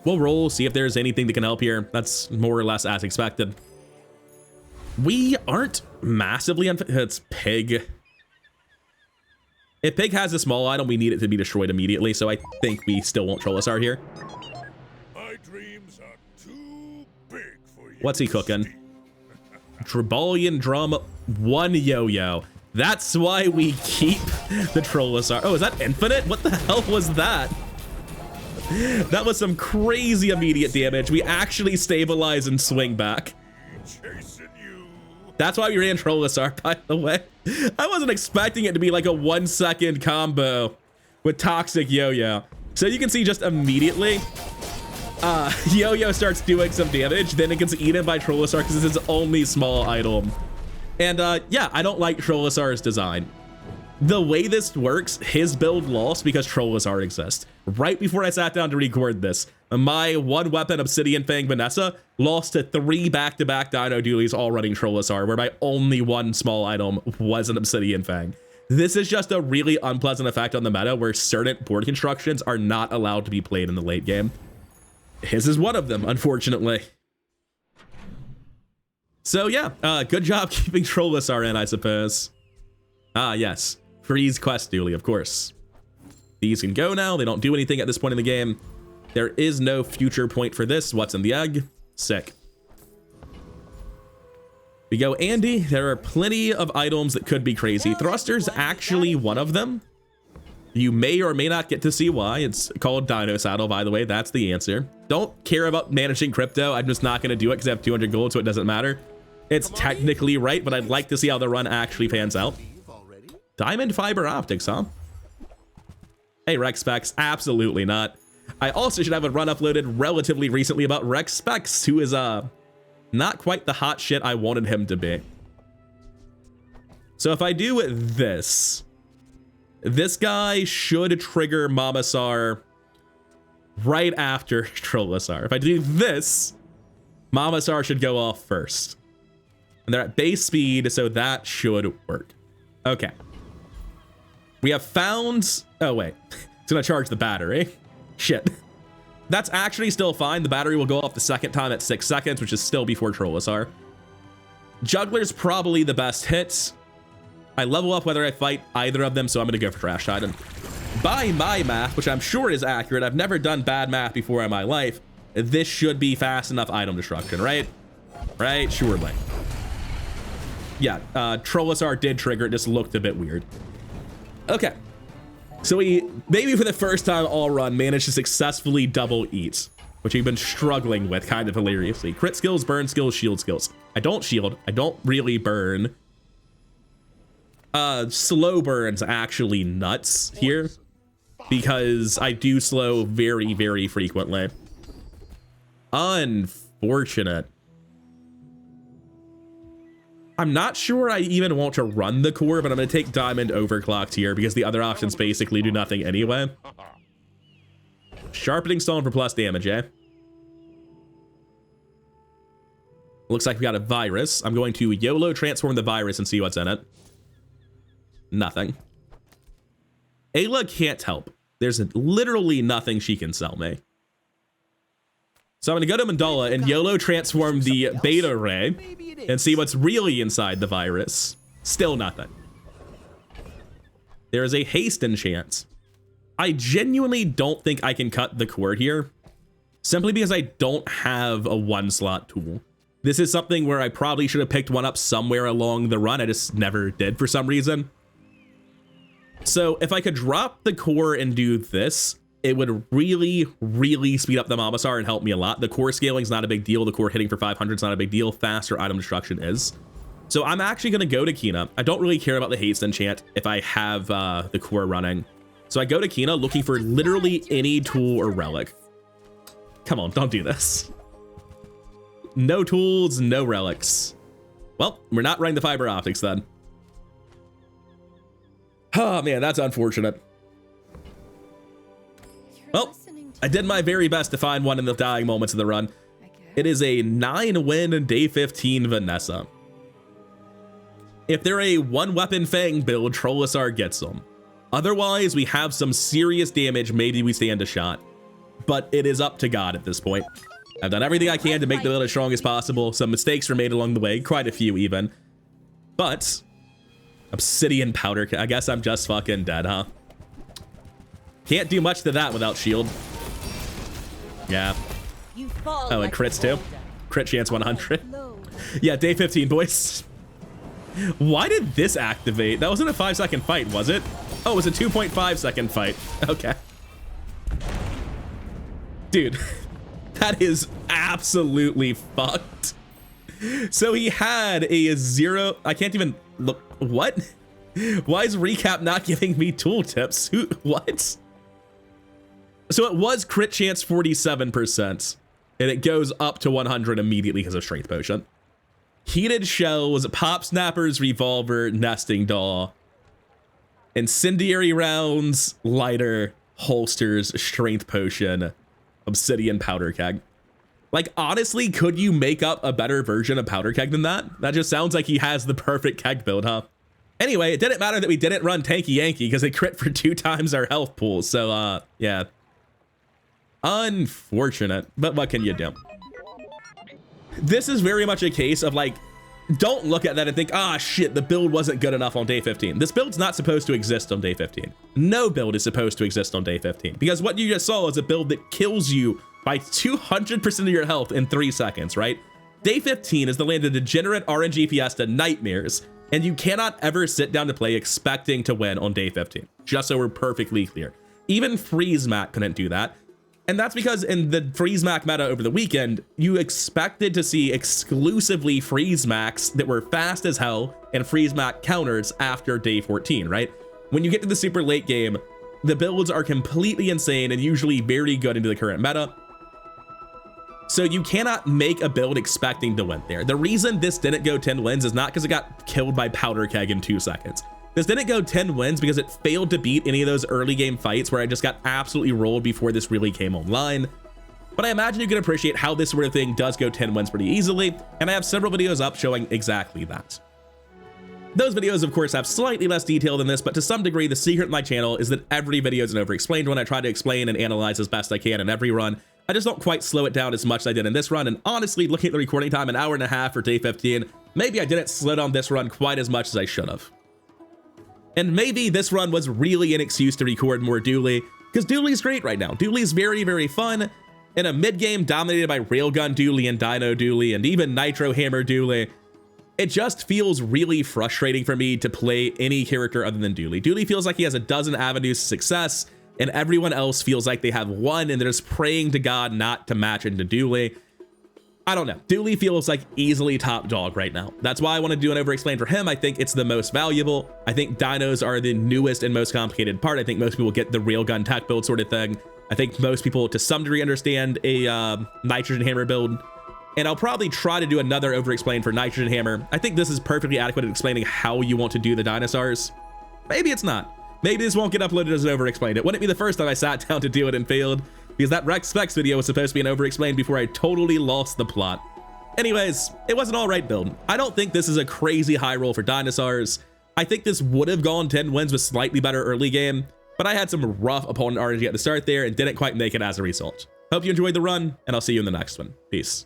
We'll roll, see if there's anything that can help here. That's more or less as expected. We aren't massively it's Pig. If Pig has a small item, we need it to be destroyed immediately, so I think we still want Trollosaur here. My dreams are too big for you. What's he cooking? Trebullion Drum, 1 yo-yo. That's why we keep the Trollosaur. Oh, is that infinite? What the hell was that? That was some crazy immediate damage. We actually stabilize and swing back. Chasing you. That's why we ran Trollosaur, by the way. I wasn't expecting it to be like a 1 second combo with Toxic Yo-Yo. So you can see just immediately, Yo-Yo starts doing some damage, then it gets eaten by Trollosaur because it's his only small item. And yeah, I don't like Trollosaur's design. The way this works, his build lost because Trollosaur exists. Right before I sat down to record this, my 1 weapon Obsidian Fang Vanessa lost to 3 back-to-back Dino Dooleys all running Trollosaur, where my only 1 small item was an Obsidian Fang. This is just a really unpleasant effect on the meta where certain board constructions are not allowed to be played in the late game. His is one of them, unfortunately. So yeah, good job keeping Trollosaur in, I suppose. Ah, yes. Freeze quest Dooley, of course. These can go now. They don't do anything at this point in the game. There is no future point for this. What's in the egg? Sick. We go Andy. There are plenty of items that could be crazy. Thruster's actually one of them. You may or may not get to see why. It's called Dino Saddle, by the way. That's the answer. Don't care about managing crypto. I'm just not going to do it because I have 200 gold, so it doesn't matter. It's technically right, but I'd like to see how the run actually pans out. Diamond fiber optics, huh? Hey, Rex Specs, absolutely not. I also should have a run uploaded relatively recently about Rex Specs, who is not quite the hot shit I wanted him to be. So if I do this guy should trigger Mamasar right after Trollosaur. If I do this, Mamasar should go off first. And they're at base speed, so that should work. Okay. We have found... Oh, wait. It's going to charge the battery. Shit. That's actually still fine. The battery will go off the second time at 6 seconds, which is still before Trollosaur. Juggler's probably the best hit. I level up whether I fight either of them, so I'm going to go for Trash Titan. By my math, which I'm sure is accurate, I've never done bad math before in my life, this should be fast enough item destruction, right? Right? Surely. Yeah, Trollosaur did trigger. It just looked a bit weird. Okay. So we, maybe for the first time all run, managed to successfully double eat, which we've been struggling with kind of hilariously. Crit skills, burn skills, shield skills. I don't shield. I don't really burn. Slow burn's actually nuts here because I do slow very, very frequently. Unfortunate. I'm not sure I even want to run the core, but I'm going to take Diamond Overclocked here because the other options basically do nothing anyway. Sharpening Stone for plus damage, eh? Looks like we got a virus. I'm going to YOLO transform the virus and see what's in it. Nothing. Ayla can't help. There's literally nothing she can sell me. So I'm gonna go to Mandala and YOLO transform the beta ray and see what's really inside the virus. Still nothing. There is a haste enchant. I genuinely don't think I can cut the cord here, simply because I don't have a 1-slot tool. This is something where I probably should have picked one up somewhere along the run. I just never did for some reason. So if I could drop the core and do this, it would really, really speed up the Bazaar and help me a lot. The core scaling is not a big deal. The core hitting for 500 is not a big deal. Faster item destruction is. So I'm actually going to go to Kina. I don't really care about the haste enchant if I have the core running. So I go to Kina looking for literally any tool or relic. Come on, don't do this. No tools, no relics. Well, we're not running the fiber optics then. Oh man, that's unfortunate. Well, I did my very best to find one in the dying moments of the run. It is a 9-win day 15 Vanessa. If they're a 1-weapon Fang build, Trollosaur gets them. Otherwise, we have some serious damage. Maybe we stand a shot. But it is up to God at this point. I've done everything I can to make the build as strong as possible. Some mistakes were made along the way, quite a few even. But obsidian powder, I guess I'm just fucking dead, huh? Can't do much to that without shield. Yeah. Oh, and crits too. Crit chance 100. Yeah, day 15, boys. Why did this activate? That wasn't a 5-second fight, was it? Oh, it was a 2.5-second fight. Okay. Dude, that is absolutely fucked. So he had a 0. I can't even look. What? Why is recap not giving me tooltips? Who? What? So it was crit chance 47%, and it goes up to 100 immediately because of strength potion. Heated shells, pop snappers, revolver, nesting doll, incendiary rounds, lighter, holsters, strength potion, obsidian powder keg. Like, honestly, could you make up a better version of powder keg than that? That just sounds like he has the perfect keg build, huh? Anyway, it didn't matter that we didn't run Tanky Yankee because it crit for 2 times our health pool. So, yeah. Unfortunate, but what can you do? This is very much a case of like, don't look at that and think, ah, shit, the build wasn't good enough on day 15. This build's not supposed to exist on day 15. No build is supposed to exist on day 15 because what you just saw is a build that kills you by 200% of your health in 3 seconds, right? Day 15 is the land of degenerate RNG Fiesta nightmares, and you cannot ever sit down to play expecting to win on day 15, just so we're perfectly clear. Even Freeze Mac couldn't do that. And that's because in the Freeze Mac meta over the weekend, you expected to see exclusively Freeze Macs that were fast as hell and Freeze Mac counters after day 14, right? When you get to the super late game, the builds are completely insane and usually very good into the current meta. So you cannot make a build expecting to win there. The reason this didn't go 10 wins is not because it got killed by Powder Keg in 2 seconds. This didn't go 10 wins because it failed to beat any of those early game fights where I just got absolutely rolled before this really came online. But I imagine you can appreciate how this sort of thing does go 10 wins pretty easily, and I have several videos up showing exactly that. Those videos, of course, have slightly less detail than this, but to some degree, the secret of my channel is that every video is an overexplained one. I try to explain and analyze as best I can in every run. I just don't quite slow it down as much as I did in this run, and honestly, looking at the recording time, 1.5 hours for day 15, maybe I didn't slow down this run quite as much as I should have. And maybe this run was really an excuse to record more Dooley, because Dooley's great right now. Dooley's very, very fun. In a mid-game dominated by Railgun Dooley and Dino Dooley and even Nitro Hammer Dooley, it just feels really frustrating for me to play any character other than Dooley. Dooley feels like he has a dozen avenues to success, and everyone else feels like they have one, and they're just praying to God not to match into Dooley. I don't know. Dooley feels like easily top dog right now. That's why I want to do an overexplain for him. I think it's the most valuable. I think dinos are the newest and most complicated part. I think most people get the railgun tech build sort of thing. I think most people to some degree understand a nitrogen hammer build. And I'll probably try to do another overexplain for nitrogen hammer. I think this is perfectly adequate at explaining how you want to do the dinosaurs. Maybe it's not. Maybe this won't get uploaded as an overexplained. It wouldn't be the first time I sat down to do it and failed, because that Rex Specs video was supposed to be an overexplained before I totally lost the plot. Anyways, it was an all right build. I don't think this is a crazy high roll for dinosaurs. I think this would have gone 10 wins with slightly better early game, but I had some rough opponent RNG at the start there and didn't quite make it as a result. Hope you enjoyed the run, and I'll see you in the next one. Peace.